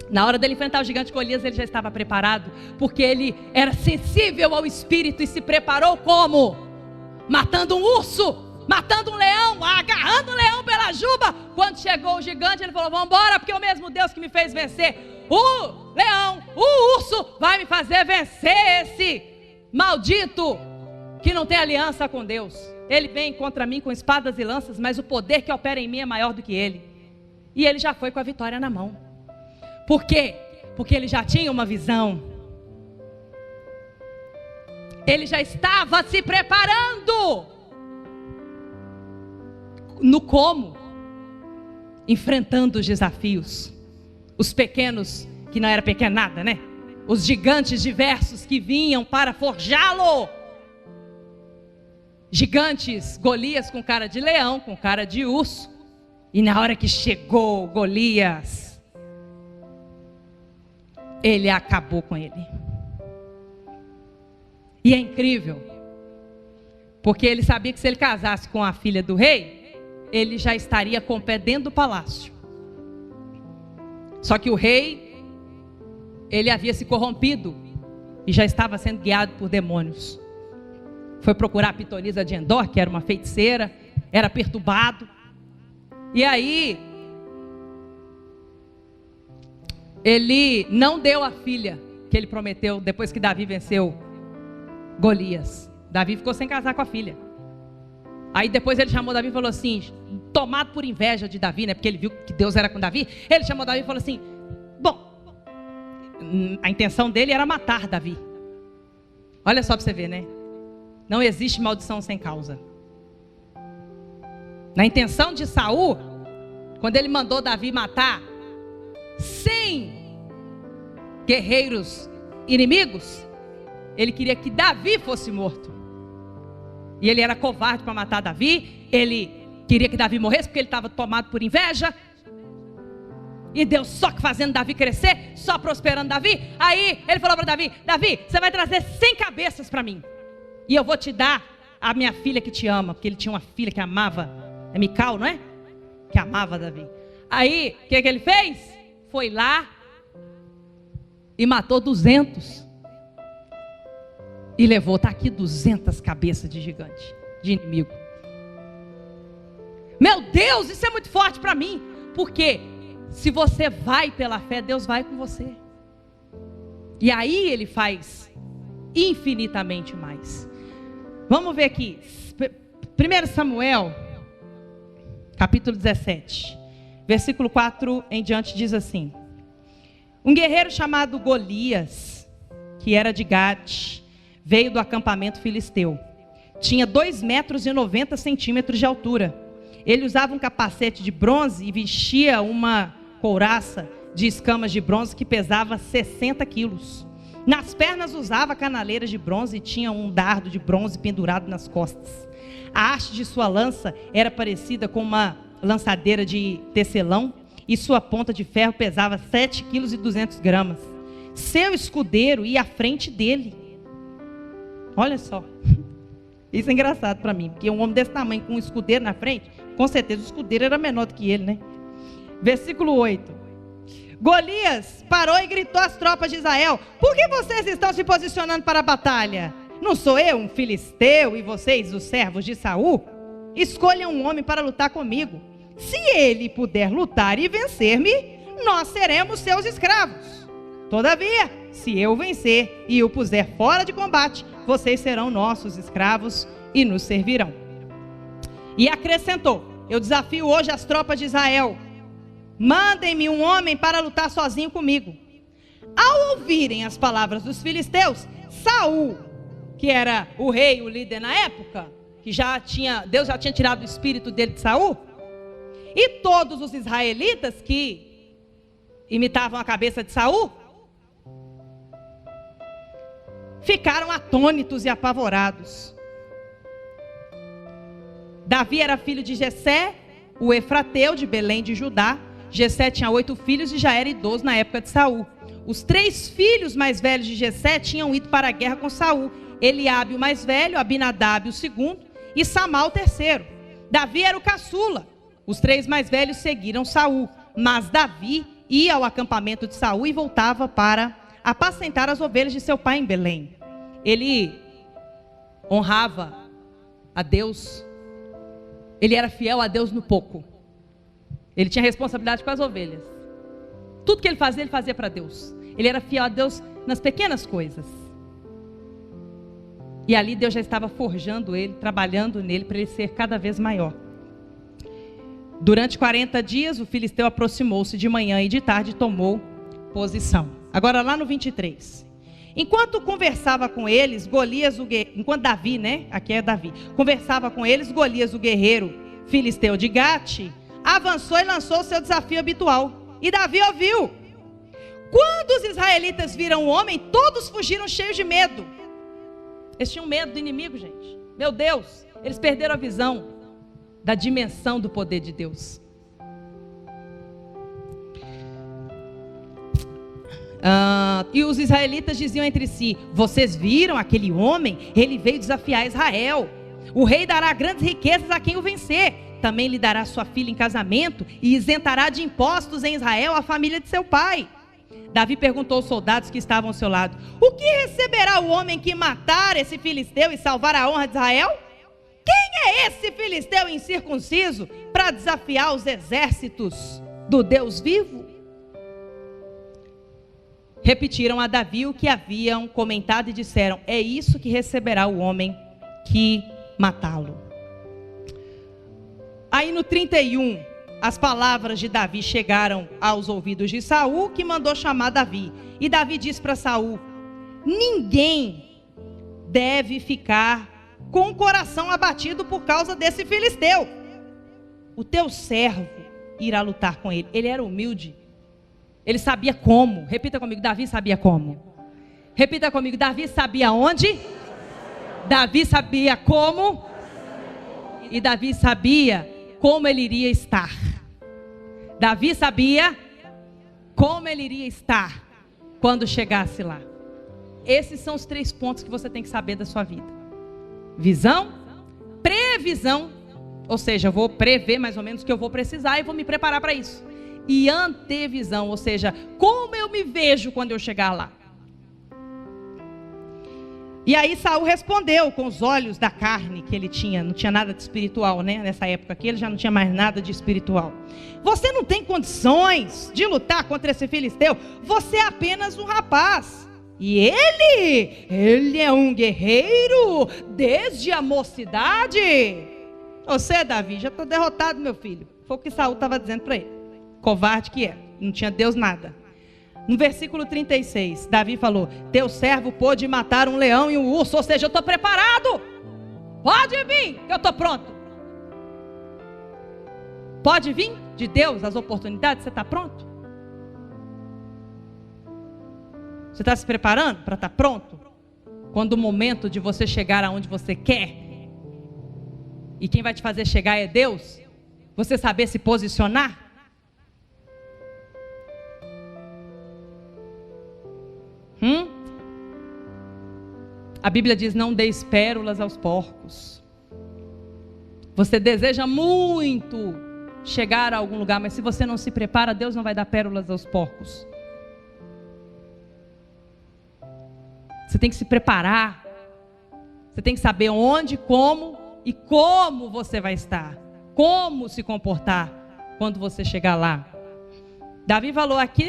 S1: Na hora dele enfrentar o gigante Golias, ele já estava preparado. Porque ele era sensível ao Espírito e se preparou como? Matando um urso, matando um leão, agarrando um leão pela juba. Quando chegou o gigante, ele falou, vamos embora, porque é o mesmo Deus que me fez vencer o leão, o urso, vai me fazer vencer esse maldito que não tem aliança com Deus. Ele vem contra mim com espadas e lanças, mas o poder que opera em mim é maior do que ele. E ele já foi com a vitória na mão. Por quê? Porque ele já tinha uma visão. Ele já estava se preparando. No como? Enfrentando os desafios. Os pequenos, que não era pequeno nada, né? Os gigantes diversos que vinham para forjá-lo. Gigantes, Golias com cara de leão, com cara de urso. E na hora que chegou Golias, ele acabou com ele. E é incrível, porque ele sabia que se ele casasse com a filha do rei, ele já estaria com o pé dentro do palácio. Só que o rei, ele havia se corrompido e já estava sendo guiado por demônios. Foi procurar a pitonisa de Endor, que era uma feiticeira, era perturbado. E aí, ele não deu a filha que ele prometeu depois que Davi venceu Golias. Davi ficou sem casar com a filha. Aí depois ele chamou Davi e falou assim, tomado por inveja de Davi, né? Porque ele viu que Deus era com Davi. Ele chamou Davi e falou assim, bom, a intenção dele era matar Davi. Olha só para você ver, né? Não existe maldição sem causa. Na intenção de Saul, quando ele mandou Davi matar 100 guerreiros inimigos, ele queria que Davi fosse morto. E ele era covarde para matar Davi. Ele queria que Davi morresse porque ele estava tomado por inveja. E Deus só que fazendo Davi crescer, só prosperando Davi. Aí ele falou para Davi, Davi, você vai trazer 100 cabeças para mim. E eu vou te dar a minha filha que te ama. Porque ele tinha uma filha que amava, é Mical, não é? Que amava Davi. Aí, o que ele fez? Foi lá e matou 200. E levou, está aqui 200 cabeças de gigante, de inimigo. Meu Deus, isso é muito forte para mim. Porque se você vai pela fé, Deus vai com você. E aí Ele faz infinitamente mais. Vamos ver aqui. 1 Samuel, capítulo 17. Versículo 4 em diante diz assim: um guerreiro chamado Golias, que era de Gate, veio do acampamento filisteu. Tinha 2,90 metros de altura. Ele usava um capacete de bronze e vestia uma couraça de escamas de bronze que pesava 60 quilos. Nas pernas usava canaleiras de bronze e tinha um dardo de bronze pendurado nas costas. A haste de sua lança era parecida com uma lançadeira de tecelão e sua ponta de ferro pesava 7,2 kg. Seu escudeiro ia à frente dele. Olha só. Isso é engraçado para mim, porque um homem desse tamanho com um escudeiro na frente, com certeza o escudeiro era menor do que ele, né? Versículo 8. Golias parou e gritou às tropas de Israel: por que vocês estão se posicionando para a batalha? Não sou eu um filisteu e vocês os servos de Saul? Escolham um homem para lutar comigo. Se ele puder lutar e vencer-me, nós seremos seus escravos. Todavia, se eu vencer e o puser fora de combate, vocês serão nossos escravos e nos servirão. E acrescentou: eu desafio hoje as tropas de Israel. Mandem-me um homem para lutar sozinho comigo. Ao ouvirem as palavras dos filisteus, Saul, que era o rei, o líder na época, que Deus já tinha tirado o espírito dele de Saul, e todos os israelitas que imitavam a cabeça de Saul, ficaram atônitos e apavorados. Davi era filho de Jessé, o Efrateu, de Belém de Judá. Jessé tinha 8 filhos e já era idoso na época de Saul. Os 3 filhos mais velhos de Jessé tinham ido para a guerra com Saul: Eliabe o mais velho, Abinadab o segundo e Samá o terceiro. Davi era o caçula. Os 3 mais velhos seguiram Saul, mas Davi ia ao acampamento de Saul e voltava para apacentar as ovelhas de seu pai em Belém. Ele honrava a Deus. Ele era fiel a Deus no pouco. Ele tinha responsabilidade com as ovelhas. Tudo que ele fazia para Deus. Ele era fiel a Deus nas pequenas coisas. E ali Deus já estava forjando ele, trabalhando nele para ele ser cada vez maior. Durante 40 dias, o filisteu aproximou-se de manhã e de tarde e tomou posição. Agora lá no 23. Enquanto conversava com eles, enquanto Davi, aqui é Davi, conversava com eles, Golias, o guerreiro filisteu de Gate, avançou e lançou o seu desafio habitual. E Davi ouviu. Quando os israelitas viram o homem, todos fugiram cheios de medo. Eles tinham medo do inimigo, gente. Meu Deus, eles perderam a visão da dimensão do poder de Deus. E os israelitas diziam entre si: vocês viram aquele homem? Ele veio desafiar Israel. O rei dará grandes riquezas a quem o vencer. Também lhe dará sua filha em casamento e isentará de impostos em Israel a família de seu pai. Davi perguntou aos soldados que estavam ao seu lado: o que receberá o homem que matar esse filisteu e salvar a honra de Israel? Quem é esse filisteu incircunciso para desafiar os exércitos do Deus vivo? Repetiram a Davi o que haviam comentado e disseram: é isso que receberá o homem que matá-lo. Aí no 31, as palavras de Davi chegaram aos ouvidos de Saul, que mandou chamar Davi. E Davi disse para Saul: ninguém deve ficar com o coração abatido por causa desse filisteu. O teu servo irá lutar com ele. Ele era humilde. Ele sabia como. Repita comigo: Davi sabia como. Repita comigo: Davi sabia onde? Davi sabia como. E Davi sabia como ele iria estar. Davi sabia como ele iria estar quando chegasse lá. Esses são os 3 pontos que você tem que saber da sua vida: visão, previsão, ou seja, eu vou prever mais ou menos o que eu vou precisar e vou me preparar para isso. E antevisão, ou seja, como eu me vejo quando eu chegar lá. E aí Saul respondeu com os olhos da carne que ele tinha. Não tinha nada de espiritual, né? Nessa época aqui ele já não tinha mais nada de espiritual. Você não tem condições de lutar contra esse filisteu. Você é apenas um rapaz. E ele é um guerreiro desde a mocidade. Você, Davi, já estou derrotado, meu filho. Foi o que Saul estava dizendo para ele. Covarde que é. Não tinha Deus nada. No versículo 36, Davi falou: teu servo pôde matar um leão e um urso. Ou seja, eu estou preparado. Pode vir, que eu estou pronto. Pode vir de Deus as oportunidades. Você está pronto? Você está se preparando para estar pronto? Quando o momento de você chegar aonde você quer, e quem vai te fazer chegar é Deus, você saber se posicionar? A Bíblia diz: não deis pérolas aos porcos. Você deseja muito chegar a algum lugar, mas se você não se prepara, Deus não vai dar pérolas aos porcos. Você tem que se preparar. Você tem que saber onde, como e como você vai estar. Como se comportar quando você chegar lá. Davi falou: aqui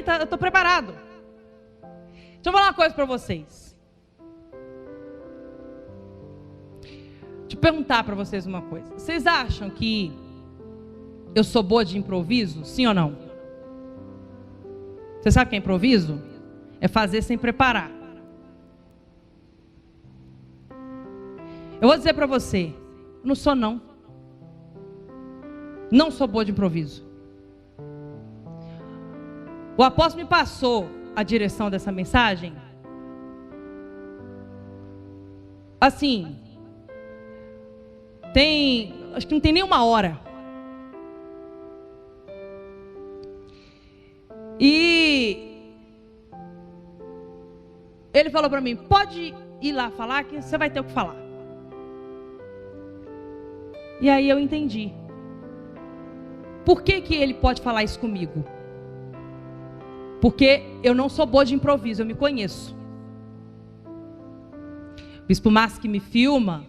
S1: tá, eu estou preparado. Deixa eu falar uma coisa para vocês. Deixa eu perguntar para vocês uma coisa. Vocês acham que eu sou boa de improviso? Sim ou não? Você sabe o que é improviso? É fazer sem preparar. Eu vou dizer para você, não sou não. Não sou boa de improviso. O apóstolo me passou a direção dessa mensagem. Assim, acho que não tem nem uma hora. E ele falou para mim: pode ir lá falar que você vai ter o que falar. E aí eu entendi. Por que ele pode falar isso comigo? Porque eu não sou boa de improviso, eu me conheço. O Bispo Márcio que me filma,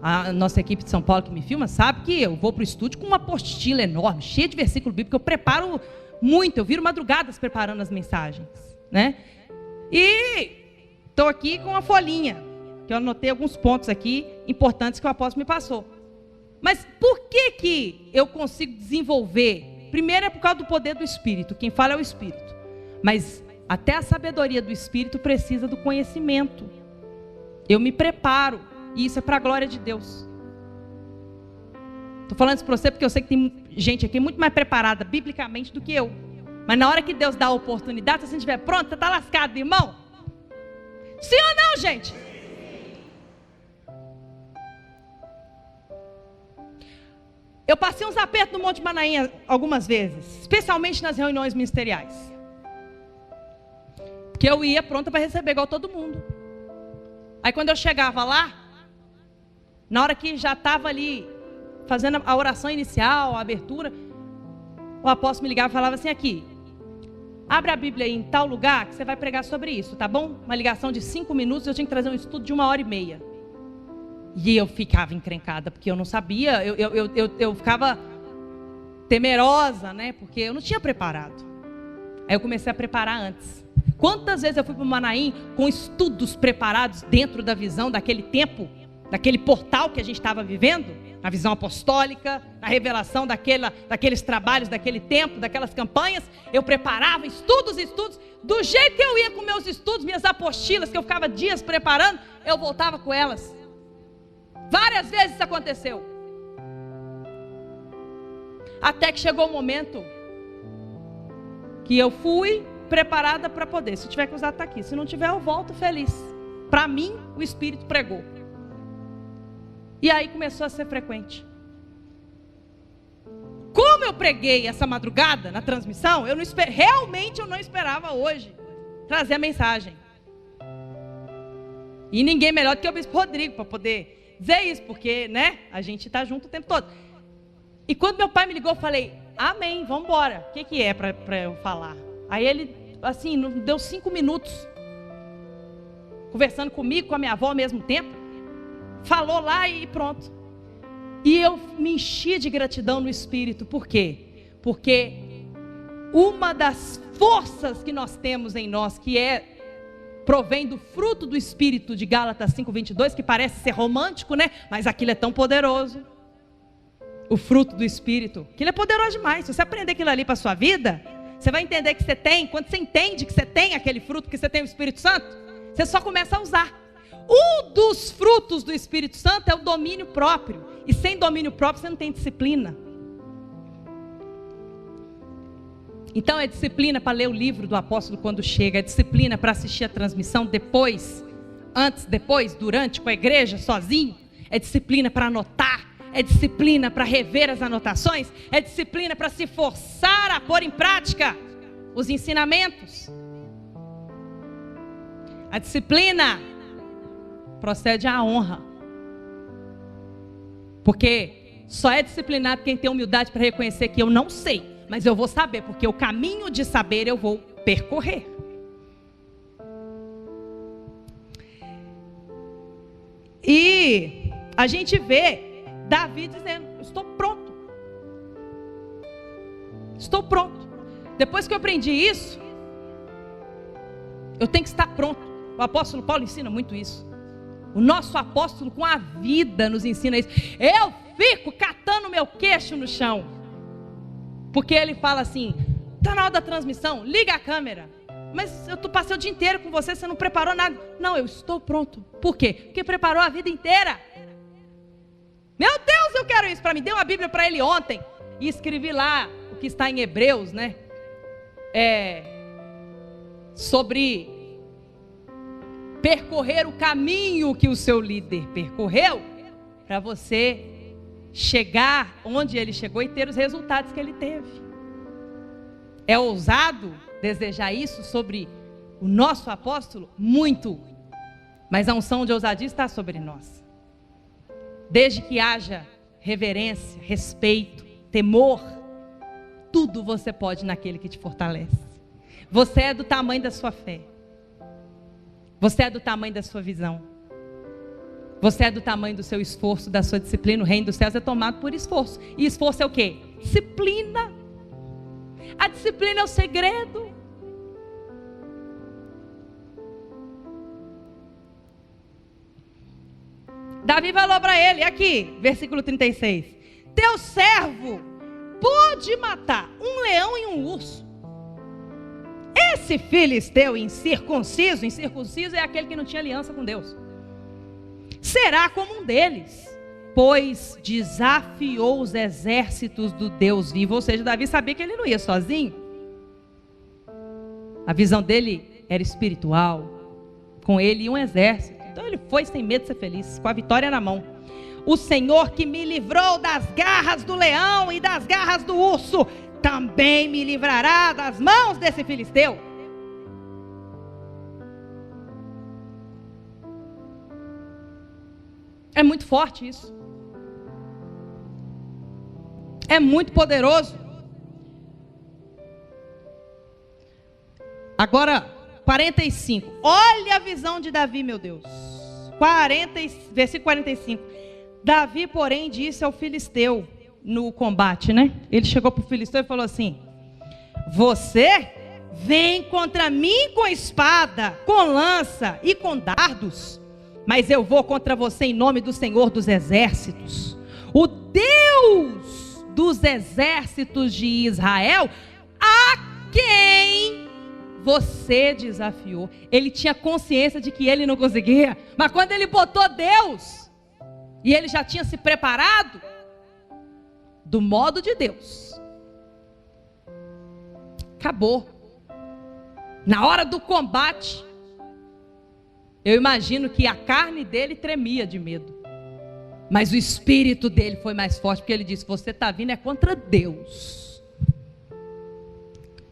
S1: a nossa equipe de São Paulo que me filma, sabe que eu vou para o estúdio com uma apostila enorme, cheia de versículo bíblico, eu preparo muito, eu viro madrugadas preparando as mensagens, né? E estou aqui com uma folhinha, que eu anotei alguns pontos aqui importantes que o apóstolo me passou. Mas por que eu consigo desenvolver? Primeiro é por causa do poder do Espírito. Quem fala é o Espírito. Mas até a sabedoria do Espírito precisa do conhecimento. Eu me preparo. E isso é para a glória de Deus. Estou falando isso para você porque eu sei que tem gente aqui muito mais preparada biblicamente do que eu. Mas na hora que Deus dá a oportunidade, se você estiver pronto, você está lascado, irmão. Sim ou não, gente? Eu passei uns apertos no Monte Manaim algumas vezes, especialmente nas reuniões ministeriais. Porque eu ia pronta para receber igual todo mundo. Aí quando eu chegava lá, na hora que já estava ali, fazendo a oração inicial, a abertura, o apóstolo me ligava e falava assim: aqui, abre a Bíblia aí em tal lugar que você vai pregar sobre isso, tá bom? Uma ligação de 5 minutos, eu tinha que trazer um estudo de 1h30. E eu ficava encrencada, porque eu não sabia, eu ficava temerosa, né? Porque eu não tinha preparado. Aí eu comecei a preparar antes. Quantas vezes eu fui para o Manaim com estudos preparados dentro da visão daquele tempo, daquele portal que a gente estava vivendo, na visão apostólica, na revelação daqueles trabalhos, daquele tempo, daquelas campanhas. Eu preparava estudos, do jeito que eu ia com meus estudos, minhas apostilas, que eu ficava dias preparando, eu voltava com elas. Várias vezes isso aconteceu. Até que chegou o momento que eu fui preparada para poder. Se tiver que usar, está aqui. Se não tiver, eu volto feliz. Para mim, o Espírito pregou. E aí começou a ser frequente. Como eu preguei essa madrugada na transmissão, realmente eu não esperava hoje trazer a mensagem. E ninguém melhor do que o Bispo Rodrigo para poder dizer isso, porque, né, a gente está junto o tempo todo. E quando meu pai me ligou, eu falei: amém, vamos embora. O que é para eu falar? Aí ele, assim, não deu 5 minutos. conversando comigo, com a minha avó ao mesmo tempo. Falou lá e pronto. E eu me enchi de gratidão no espírito. Por quê? Porque uma das forças que nós temos em nós, que provém do fruto do espírito de Gálatas 5:22, que parece ser romântico, né? Mas aquilo é tão poderoso. O fruto do espírito, aquilo é poderoso demais. Se você aprender aquilo ali para a sua vida, você vai entender que você tem. Quando você entende que você tem aquele fruto, que você tem o Espírito Santo, você só começa a usar. Um dos frutos do Espírito Santo é o domínio próprio. E sem domínio próprio você não tem disciplina. Então é disciplina para ler o livro do apóstolo quando chega. É disciplina para assistir a transmissão depois, antes, depois, durante, com a igreja, sozinho. É disciplina para anotar. É disciplina para rever as anotações. É disciplina para se forçar a pôr em prática os ensinamentos. A disciplina procede à honra. Porque só é disciplinado quem tem humildade para reconhecer que eu não sei, mas eu vou saber, porque o caminho de saber eu vou percorrer. E a gente vê Davi dizendo: estou pronto. Estou pronto. Depois que eu aprendi isso, eu tenho que estar pronto. O apóstolo Paulo ensina muito isso. O nosso apóstolo com a vida nos ensina isso. Eu fico catando meu queixo no chão. Porque ele fala assim: está na hora da transmissão, liga a câmera. Mas eu passei o dia inteiro com você, você não preparou nada. Não, eu estou pronto. Por quê? Porque preparou a vida inteira. Meu Deus, eu quero isso para mim. Dei uma Bíblia para ele ontem e escrevi lá o que está em Hebreus, né? Sobre percorrer o caminho que o seu líder percorreu, para você chegar onde ele chegou e ter os resultados que ele teve. É ousado desejar isso sobre o nosso apóstolo? Muito. Mas a unção de ousadia está sobre nós. Desde que haja reverência, respeito, temor, tudo você pode naquele que te fortalece. Você é do tamanho da sua fé. Você é do tamanho da sua visão. Você é do tamanho do seu esforço, da sua disciplina. O reino dos céus é tomado por esforço. E esforço é o quê? Disciplina. A disciplina é o segredo. Davi falou para ele, aqui, versículo 36. Teu servo pode matar um leão e um urso. Esse filisteu incircunciso é aquele que não tinha aliança com Deus. Será como um deles, pois desafiou os exércitos do Deus vivo. Ou seja, Davi sabia que ele não ia sozinho. A visão dele era espiritual. Com ele ia um exército. Então ele foi sem medo de ser feliz, com a vitória na mão. O Senhor que me livrou das garras do leão e das garras do urso, também me livrará das mãos desse filisteu. É muito forte isso. É muito poderoso. Agora, 45. Olha a visão de Davi, meu Deus. Versículo 45. Davi, porém, disse ao filisteu no combate, né? Ele chegou para o filisteu e falou assim: você vem contra mim com espada, com lança e com dardos, mas eu vou contra você em nome do Senhor dos exércitos, o Deus dos exércitos de Israel, a quem você desafiou. Ele tinha consciência de que ele não conseguia, mas quando ele botou Deus, e ele já tinha se preparado do modo de Deus, acabou. Na hora do combate, eu imagino que a carne dele tremia de medo, mas o espírito dele foi mais forte, porque ele disse: você está vindo é contra Deus.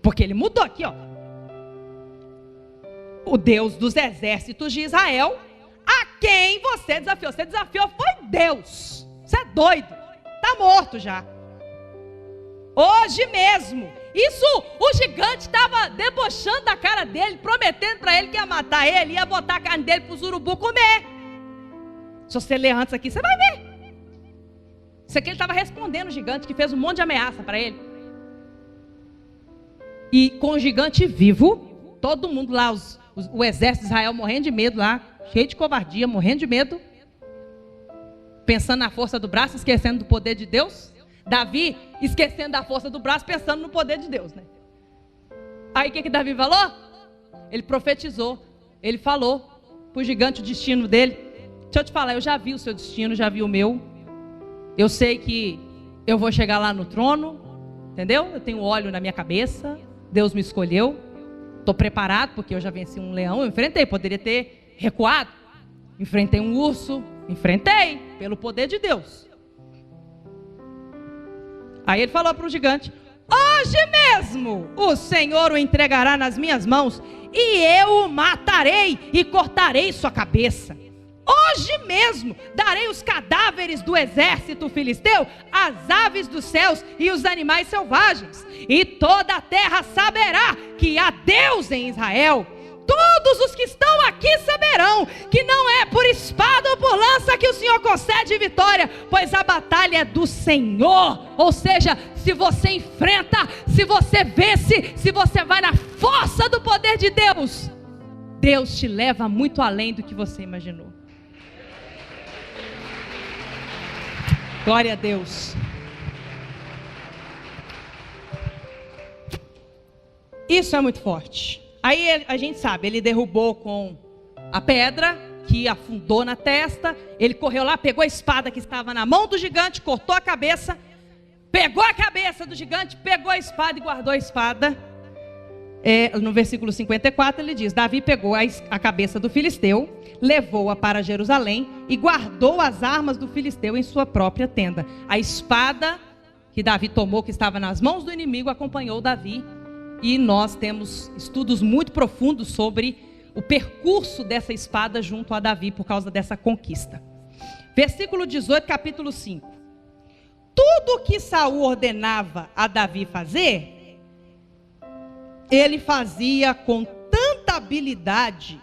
S1: Porque ele mudou aqui, ó. O Deus dos exércitos de Israel, a quem você desafiou. Você desafiou foi Deus. Você é doido. Está morto já. Hoje mesmo Isso, o gigante estava debochando da cara dele, prometendo para ele que ia matar ele, ia botar a carne dele para os urubu comer. Se você ler antes aqui, você vai ver. Isso aqui ele estava respondendo o gigante, que fez um monte de ameaça para ele. E com o gigante vivo, todo mundo lá, o exército de Israel morrendo de medo lá, cheio de covardia, morrendo de medo, pensando na força do braço, esquecendo do poder de Deus. Davi esquecendo da força do braço, pensando no poder de Deus, né? Aí o que Davi falou? Ele profetizou, ele falou para o gigante o destino dele. Deixa eu te falar, eu já vi o seu destino, já vi o meu. Eu sei que eu vou chegar lá no trono, entendeu? Eu tenho óleo na minha cabeça, Deus me escolheu. Estou preparado, porque eu já venci um leão, eu enfrentei, poderia ter recuado. Enfrentei um urso, enfrentei, pelo poder de Deus. Aí ele falou para o gigante: hoje mesmo o Senhor o entregará nas minhas mãos, e eu o matarei e cortarei sua cabeça. Hoje mesmo darei os cadáveres do exército filisteu, as aves dos céus e os animais selvagens, e toda a terra saberá que há Deus em Israel. Todos os que estão aqui saberão que não é por espada ou por lança que o Senhor concede vitória, pois a batalha é do Senhor. Ou seja, se você enfrenta, se você vence, se você vai na força do poder de Deus, Deus te leva muito além do que você imaginou. Glória a Deus. Isso é muito forte. Aí a gente sabe, ele derrubou com a pedra que afundou na testa. Ele correu lá, pegou a espada que estava na mão do gigante, cortou a cabeça, pegou a cabeça do gigante, pegou a espada e guardou a espada. No versículo 54 ele diz: Davi pegou a cabeça do filisteu, levou-a para Jerusalém e guardou as armas do filisteu em sua própria tenda. A espada que Davi tomou, que estava nas mãos do inimigo, acompanhou Davi. E nós temos estudos muito profundos sobre o percurso dessa espada junto a Davi por causa dessa conquista. Versículo 18, capítulo 5. Tudo que Saul ordenava a Davi fazer, ele fazia com tanta habilidade.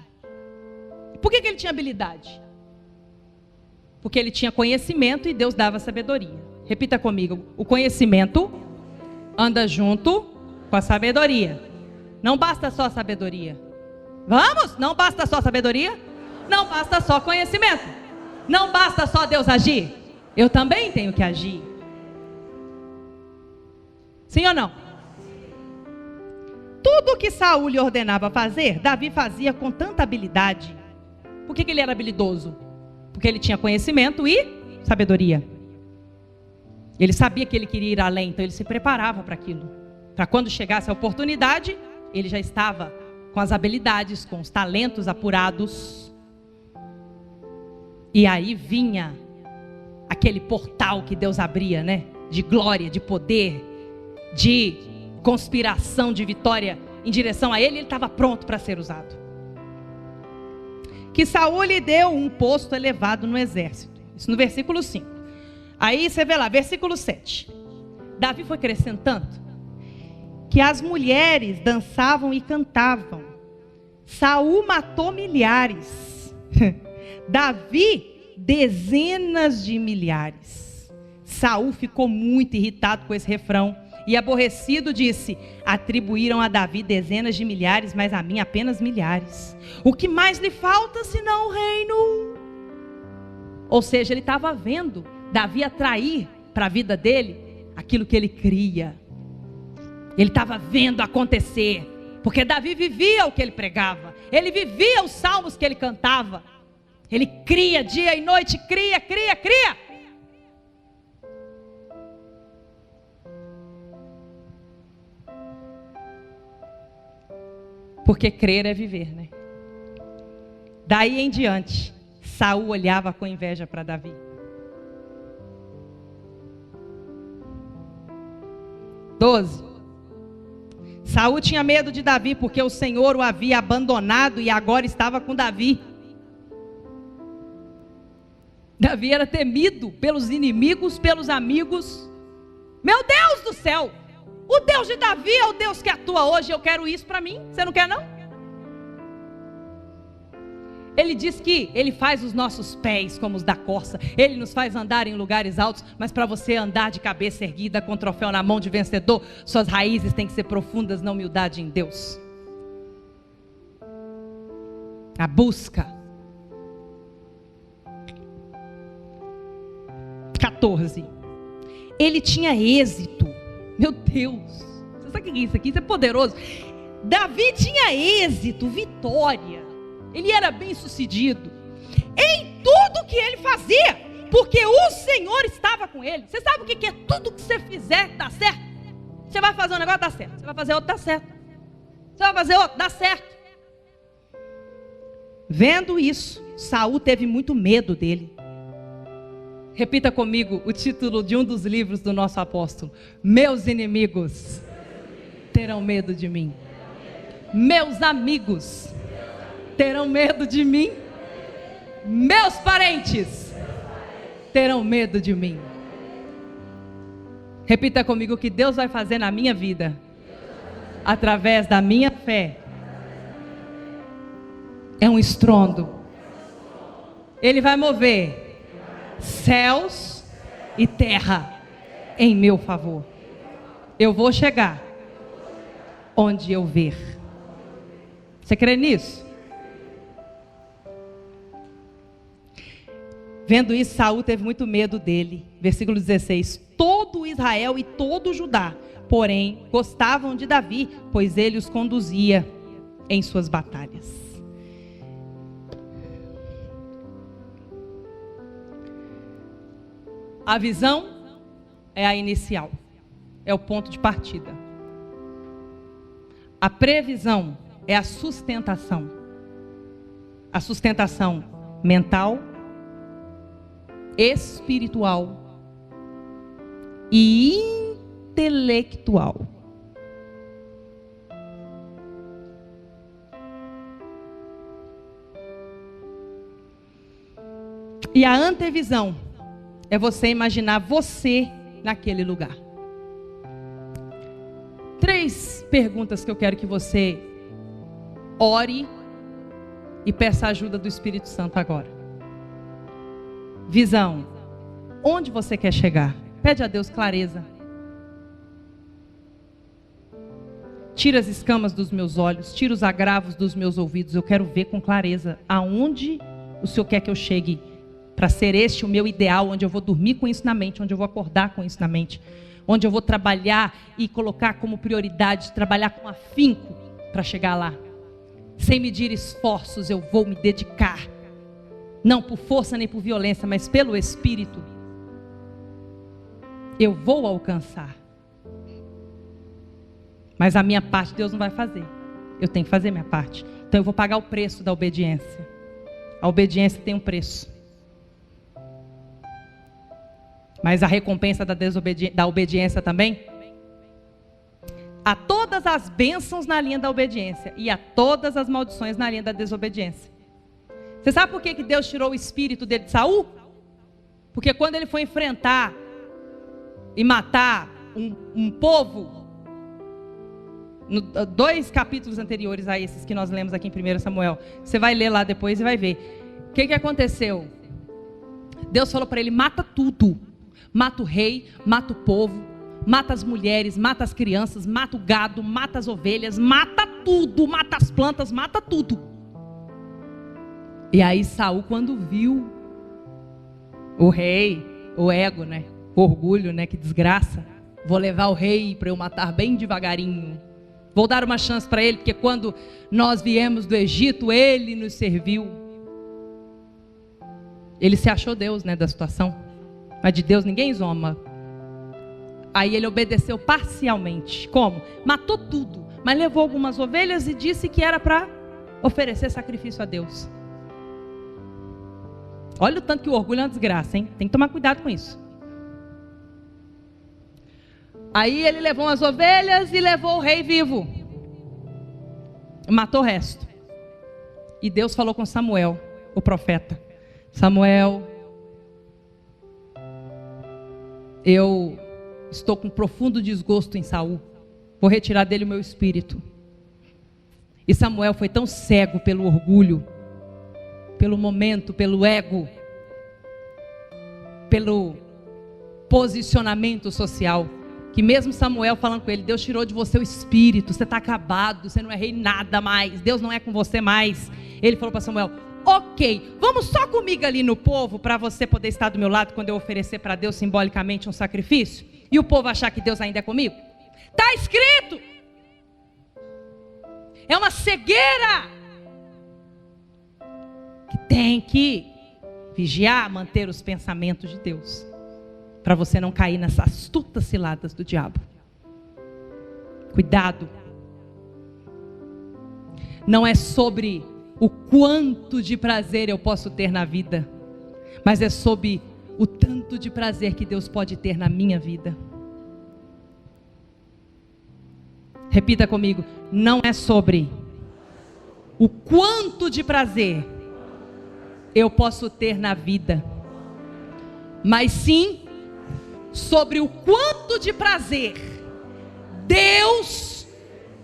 S1: Por que ele tinha habilidade? Porque ele tinha conhecimento e Deus dava sabedoria. Repita comigo: o conhecimento anda junto com a sabedoria. Não basta só sabedoria. Vamos? Não basta só sabedoria? Não basta só conhecimento. Não basta só Deus agir. Eu também tenho que agir. Sim ou não? Tudo que Saul lhe ordenava fazer, Davi fazia com tanta habilidade. Por que ele era habilidoso? Porque ele tinha conhecimento e sabedoria. Ele sabia que ele queria ir além, então ele se preparava para aquilo. Para quando chegasse a oportunidade, ele já estava com as habilidades, com os talentos apurados. E aí vinha aquele portal que Deus abria, né? De glória, de poder, de conspiração, de vitória em direção a ele. Ele estava pronto para ser usado. Que Saul lhe deu um posto elevado no exército. Isso no versículo 5. Aí você vê lá, versículo 7. Davi foi crescendo tanto que as mulheres dançavam e cantavam. Saul matou milhares. Davi, dezenas de milhares. Saul ficou muito irritado com esse refrão e aborrecido disse: atribuíram a Davi dezenas de milhares, mas a mim apenas milhares. O que mais lhe falta senão o reino? Ou seja, ele estava vendo Davi atrair para a vida dele aquilo que ele cria. Ele estava vendo acontecer, porque Davi vivia o que ele pregava, ele vivia os salmos que ele cantava, ele cria dia e noite, cria. Porque crer é viver, né? Daí em diante, Saul olhava com inveja para Davi. 12. Saul tinha medo de Davi, porque o Senhor o havia abandonado e agora estava com Davi. Davi era temido pelos inimigos, pelos amigos. Meu Deus do céu! O Deus de Davi é o Deus que atua hoje. Eu quero isso para mim. Você não quer, não? Ele diz que Ele faz os nossos pés como os da corça. Ele nos faz andar em lugares altos. Mas para você andar de cabeça erguida, com troféu na mão de vencedor, suas raízes têm que ser profundas na humildade em Deus. A busca. 14. Ele tinha êxito. Meu Deus. Você sabe o que é isso aqui? Isso é poderoso. Davi tinha êxito, vitória. Ele era bem sucedido em tudo que ele fazia, porque o Senhor estava com ele. Você sabe o que é? Tudo que você fizer dá certo. Você vai fazer um negócio, dá certo. Você vai fazer outro, dá certo. Você vai fazer outro, dá certo. Vendo isso, Saul teve muito medo dele. Repita comigo o título de um dos livros do nosso apóstolo: Meus inimigos terão medo de mim. Meus amigos terão medo de mim. Meus parentes terão medo de mim. Repita comigo o que Deus vai fazer na minha vida através da minha fé. É um estrondo. Ele vai mover céus e terra em meu favor. Eu vou chegar onde eu ver. Você crê nisso? Vendo isso, Saul teve muito medo dele. Versículo 16. Todo Israel e todo Judá, porém, gostavam de Davi, pois ele os conduzia em suas batalhas. A visão é a inicial, é o ponto de partida. A previsão é a sustentação. A sustentação mental, espiritual e intelectual. E a antevisão é você imaginar você naquele lugar. 3 perguntas que eu quero que você ore e peça a ajuda do Espírito Santo agora. Visão. Onde você quer chegar? Pede a Deus clareza. Tira as escamas dos meus olhos, tira os agravos dos meus ouvidos. Eu quero ver com clareza aonde o Senhor quer que eu chegue, para ser este o meu ideal, onde eu vou dormir com isso na mente, onde eu vou acordar com isso na mente, onde eu vou trabalhar e colocar como prioridade, trabalhar com afinco para chegar lá. Sem medir esforços, eu vou me dedicar, não por força nem por violência, mas pelo Espírito. Eu vou alcançar. Mas a minha parte Deus não vai fazer. Eu tenho que fazer minha parte. Então eu vou pagar o preço da obediência. A obediência tem um preço. Mas a recompensa da obediência também? Há todas as bênçãos na linha da obediência e há todas as maldições na linha da desobediência. Você sabe por que Deus tirou o espírito dele de Saul? Porque quando ele foi enfrentar e matar um povo, 2 capítulos anteriores a esses que nós lemos aqui em 1 Samuel, você vai ler lá depois e vai ver. O que aconteceu? Deus falou para ele: mata tudo. Mata o rei, mata o povo, mata as mulheres, mata as crianças, mata o gado, mata as ovelhas, mata tudo, mata as plantas, mata tudo. E aí Saul, quando viu o rei, o ego, né? O orgulho, né? Que desgraça. Vou levar o rei para eu matar bem devagarinho. Vou dar uma chance para ele, porque quando nós viemos do Egito, ele nos serviu. Ele se achou Deus, né, da situação. Mas de Deus ninguém zomba. Aí ele obedeceu parcialmente. Como? Matou tudo, mas levou algumas ovelhas e disse que era para oferecer sacrifício a Deus. Olha o tanto que o orgulho é uma desgraça, hein? Tem que tomar cuidado com isso. Aí ele levou as ovelhas e levou o rei vivo. Matou o resto. E Deus falou com Samuel, o profeta: Samuel, eu estou com profundo desgosto em Saul. vou retirar dele o meu espírito. E Samuel foi tão cego pelo orgulho, pelo momento, pelo ego, pelo posicionamento social, que mesmo Samuel falando com ele, Deus tirou de você o espírito, você está acabado, você não é rei nada mais, Deus não é com você mais. Ele falou para Samuel, ok, vamos só comigo ali no povo, para você poder estar do meu lado, quando eu oferecer para Deus simbolicamente um sacrifício, e o povo achar que Deus ainda é comigo. Está escrito, é uma cegueira, que tem que vigiar, manter os pensamentos de Deus, para você não cair nessas astutas ciladas do diabo. Cuidado. Não é sobre o quanto de prazer eu posso ter na vida, mas é sobre o tanto de prazer que Deus pode ter na minha vida. Repita comigo, não é sobre o quanto de prazer eu posso ter na vida, mas sim sobre o quanto de prazer Deus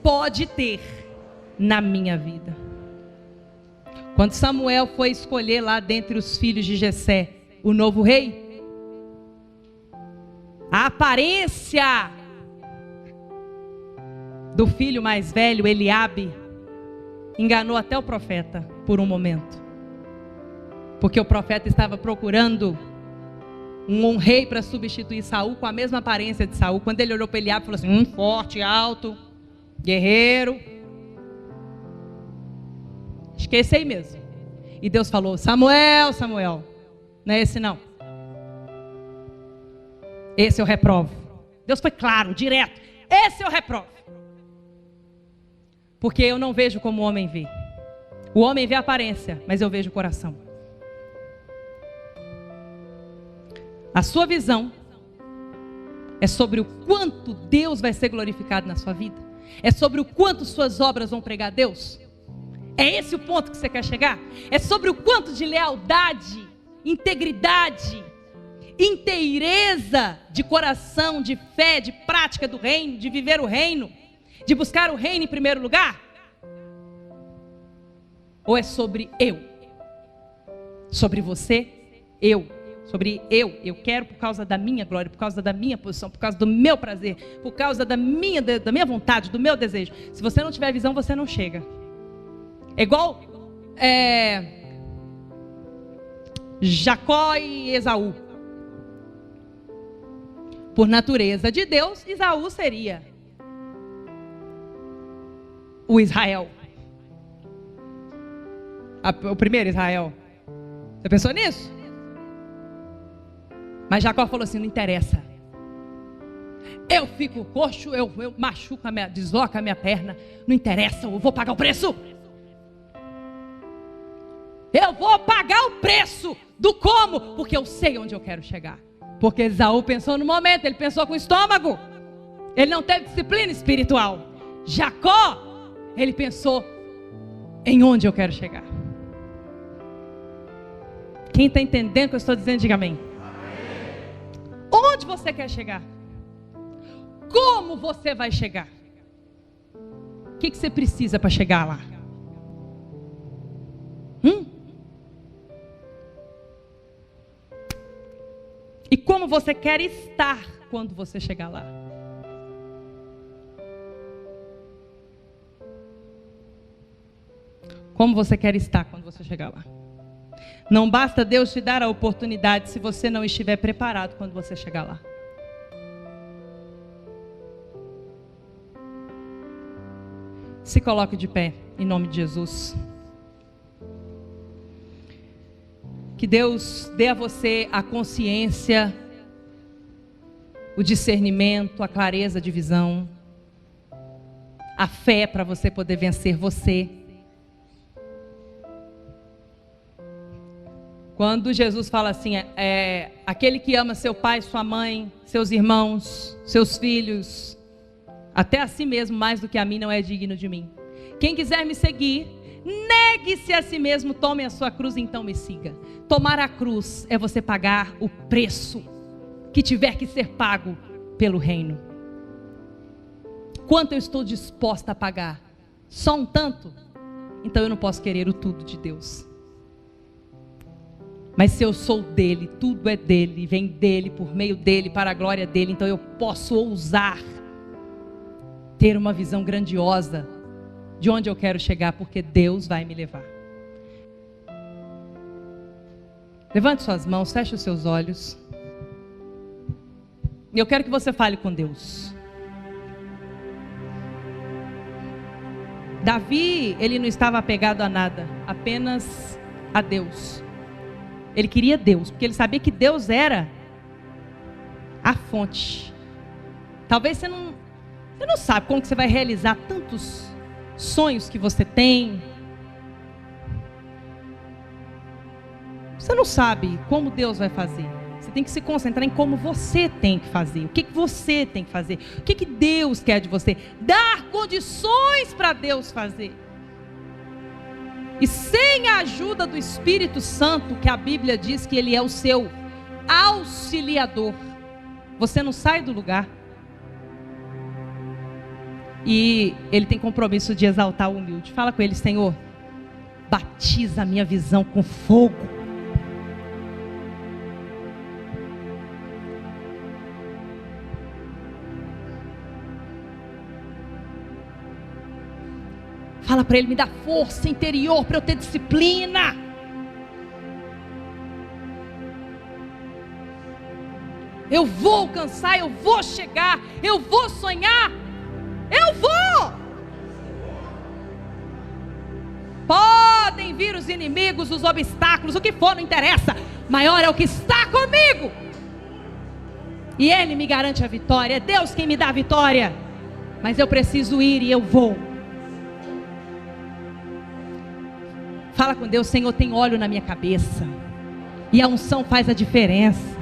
S1: pode ter na minha vida. Quando Samuel foi escolher lá dentre os filhos de Jessé o novo rei, a aparência do filho mais velho, Eliabe, enganou até o profeta por um momento, porque o profeta estava procurando um rei para substituir Saul com a mesma aparência de Saul. Quando ele olhou para Eliabe, falou assim, forte, alto, guerreiro. Acho que é esse aí mesmo. E Deus falou, Samuel, Samuel, não é esse não. Esse eu reprovo. Deus foi claro, direto, esse eu reprovo. Porque eu não vejo como o homem vê. O homem vê a aparência, mas eu vejo o coração. A sua visão é sobre o quanto Deus vai ser glorificado na sua vida. É sobre o quanto suas obras vão pregar a Deus. É esse o ponto que você quer chegar? É sobre o quanto de lealdade, integridade, inteireza de coração, de fé, de prática do reino, de viver o reino, de buscar o reino em primeiro lugar? Ou é sobre eu? Sobre você, eu. Sobre eu quero por causa da minha glória, por causa da minha posição, por causa do meu prazer, por causa da minha vontade, do meu desejo. Se você não tiver visão, você não chega. É igual Jacó e Esaú. Por natureza de Deus, Esaú seria o Israel. O primeiro Israel. Você pensou nisso? Mas Jacó falou assim, não interessa. Eu fico coxo, eu machuco, desloco a minha perna. Não interessa, eu vou pagar o preço. Eu vou pagar o preço do como, porque eu sei onde eu quero chegar. Porque Esaú pensou no momento, ele pensou com o estômago. Ele não teve disciplina espiritual. Jacó, ele pensou em onde eu quero chegar. Quem está entendendo o que eu estou dizendo, diga amém. Onde você quer chegar? Como você vai chegar? O que você precisa para chegar lá? E como você quer estar quando você chegar lá? Como você quer estar quando você chegar lá? Não basta Deus te dar a oportunidade se você não estiver preparado quando você chegar lá. Se coloque de pé, em nome de Jesus. Que Deus dê a você a consciência, o discernimento, a clareza de visão, a fé para você poder vencer você. Quando Jesus fala assim, aquele que ama seu pai, sua mãe, seus irmãos, seus filhos, até a si mesmo mais do que a mim, não é digno de mim. Quem quiser me seguir, negue-se a si mesmo, tome a sua cruz e então me siga. Tomar a cruz é você pagar o preço que tiver que ser pago pelo reino. quanto eu estou disposta a pagar? Só um tanto? Então eu não posso querer o tudo de Deus. Mas se eu sou dele, tudo é dele, vem dele, por meio dele, para a glória dele, então eu posso ousar ter uma visão grandiosa de onde eu quero chegar, porque Deus vai me levar. Levante suas mãos, feche os seus olhos. E eu quero que você fale com Deus. Davi, ele não estava apegado a nada, apenas a Deus. Ele queria Deus, porque ele sabia que Deus era a fonte. Talvez você não sabe como que você vai realizar tantos sonhos que você tem. Você não sabe como Deus vai fazer. Você tem que se concentrar em como você tem que fazer. O que você tem que fazer. O que Deus quer de você. Dar condições para Deus fazer. E sem a ajuda do Espírito Santo, que a Bíblia diz que Ele é o seu auxiliador, você não sai do lugar. E Ele tem compromisso de exaltar o humilde. Fala com Ele: Senhor, batiza a minha visão com fogo. Fala para Ele: me dá força interior para eu ter disciplina. Eu vou alcançar, eu vou chegar, eu vou sonhar, eu vou. Podem vir os inimigos, os obstáculos, o que for, não interessa. Maior é o que está comigo. E Ele me garante a vitória, é Deus quem me dá a vitória. Mas eu preciso ir e eu vou. Fala com Deus: Senhor, tem óleo na minha cabeça. E a unção faz a diferença.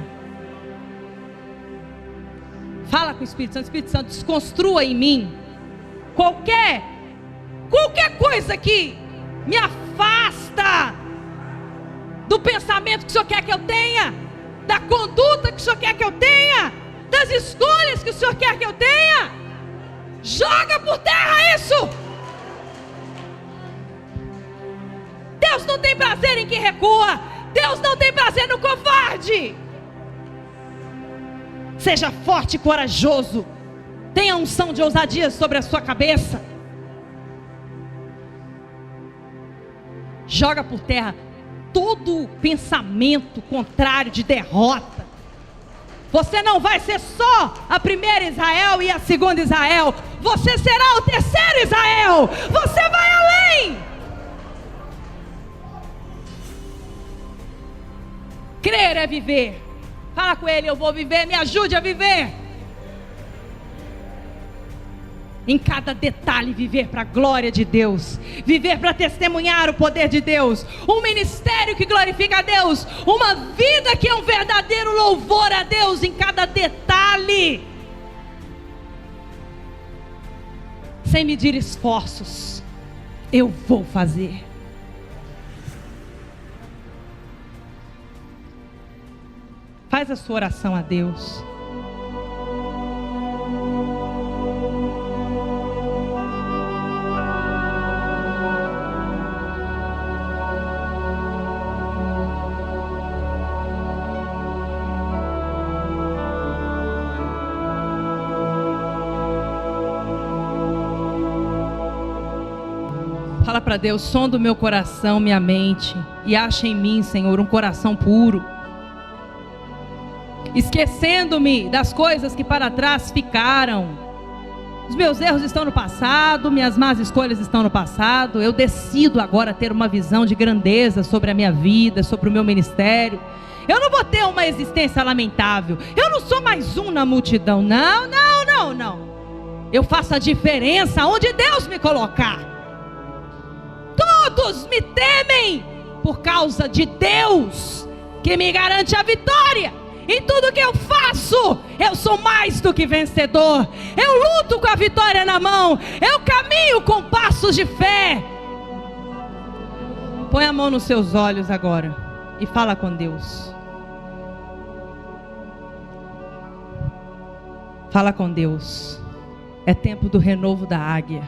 S1: Fala com o Espírito Santo: Espírito Santo, desconstrua em mim qualquer coisa que me afasta do pensamento que o Senhor quer que eu tenha, da conduta que o Senhor quer que eu tenha, das escolhas que o Senhor quer que eu tenha. Joga por terra isso. Deus não tem prazer em quem recua. Deus não tem prazer no covarde. Seja forte e corajoso. Tenha unção de ousadia sobre a sua cabeça. Joga por terra todo pensamento contrário de derrota. Você não vai ser só a primeira Israel e a segunda Israel. Você será o terceiro Israel. Você vai além. Crer é viver. Fala com Ele: eu vou viver, me ajude a viver. Em cada detalhe viver para a glória de Deus. Viver para testemunhar o poder de Deus. Um ministério que glorifica a Deus. Uma vida que é um verdadeiro louvor a Deus em cada detalhe. Sem medir esforços. Eu vou fazer. Faz a sua oração a Deus. Fala para Deus: sonda o meu coração, minha mente, e acha em mim, Senhor, um coração puro. Esquecendo-me das coisas que para trás ficaram. Os meus erros estão no passado, minhas más escolhas estão no passado. Eu decido agora ter uma visão de grandeza sobre a minha vida, sobre o meu ministério. Eu não vou ter uma existência lamentável. Eu não sou mais um na multidão. Não. Eu faço a diferença onde Deus me colocar. Todos me temem por causa de Deus, que me garante a vitória. Em tudo que eu faço, eu sou mais do que vencedor. Eu luto com a vitória na mão. Eu caminho com passos de fé. Põe a mão nos seus olhos agora e fala com Deus. Fala com Deus. É tempo do renovo da águia.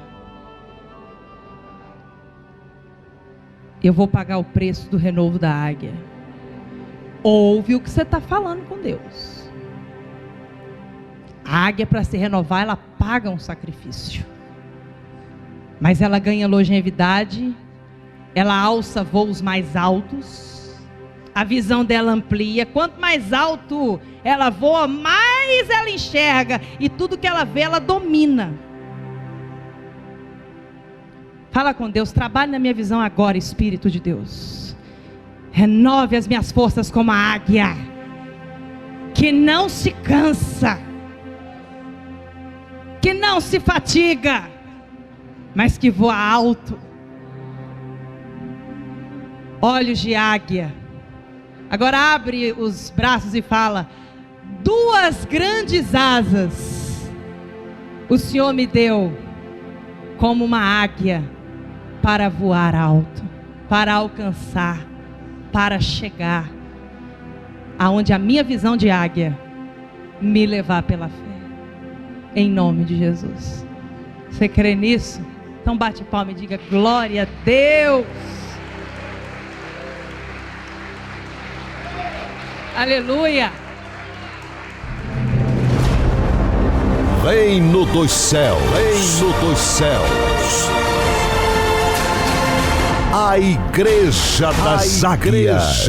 S1: Eu vou pagar o preço do renovo da águia. Ouve o que você está falando com Deus. A águia, para se renovar, ela paga um sacrifício. Mas ela ganha longevidade, ela alça voos mais altos, a visão dela amplia. Quanto mais alto ela voa, mais ela enxerga, e tudo que ela vê, ela domina. Fala com Deus: trabalhe na minha visão agora, Espírito de Deus. Renove as minhas forças como a águia, que não se cansa, que não se fatiga, mas que voa alto. Olhos de águia. Agora abre os braços e fala: 2 grandes asas o Senhor me deu como uma águia, para voar alto, para alcançar, para chegar aonde a minha visão de águia me levar pela fé, em nome de Jesus. Você crê nisso? Então bate palma e diga: glória a Deus. Aleluia.
S2: Reino dos céus, reino dos céus. A igreja das águias.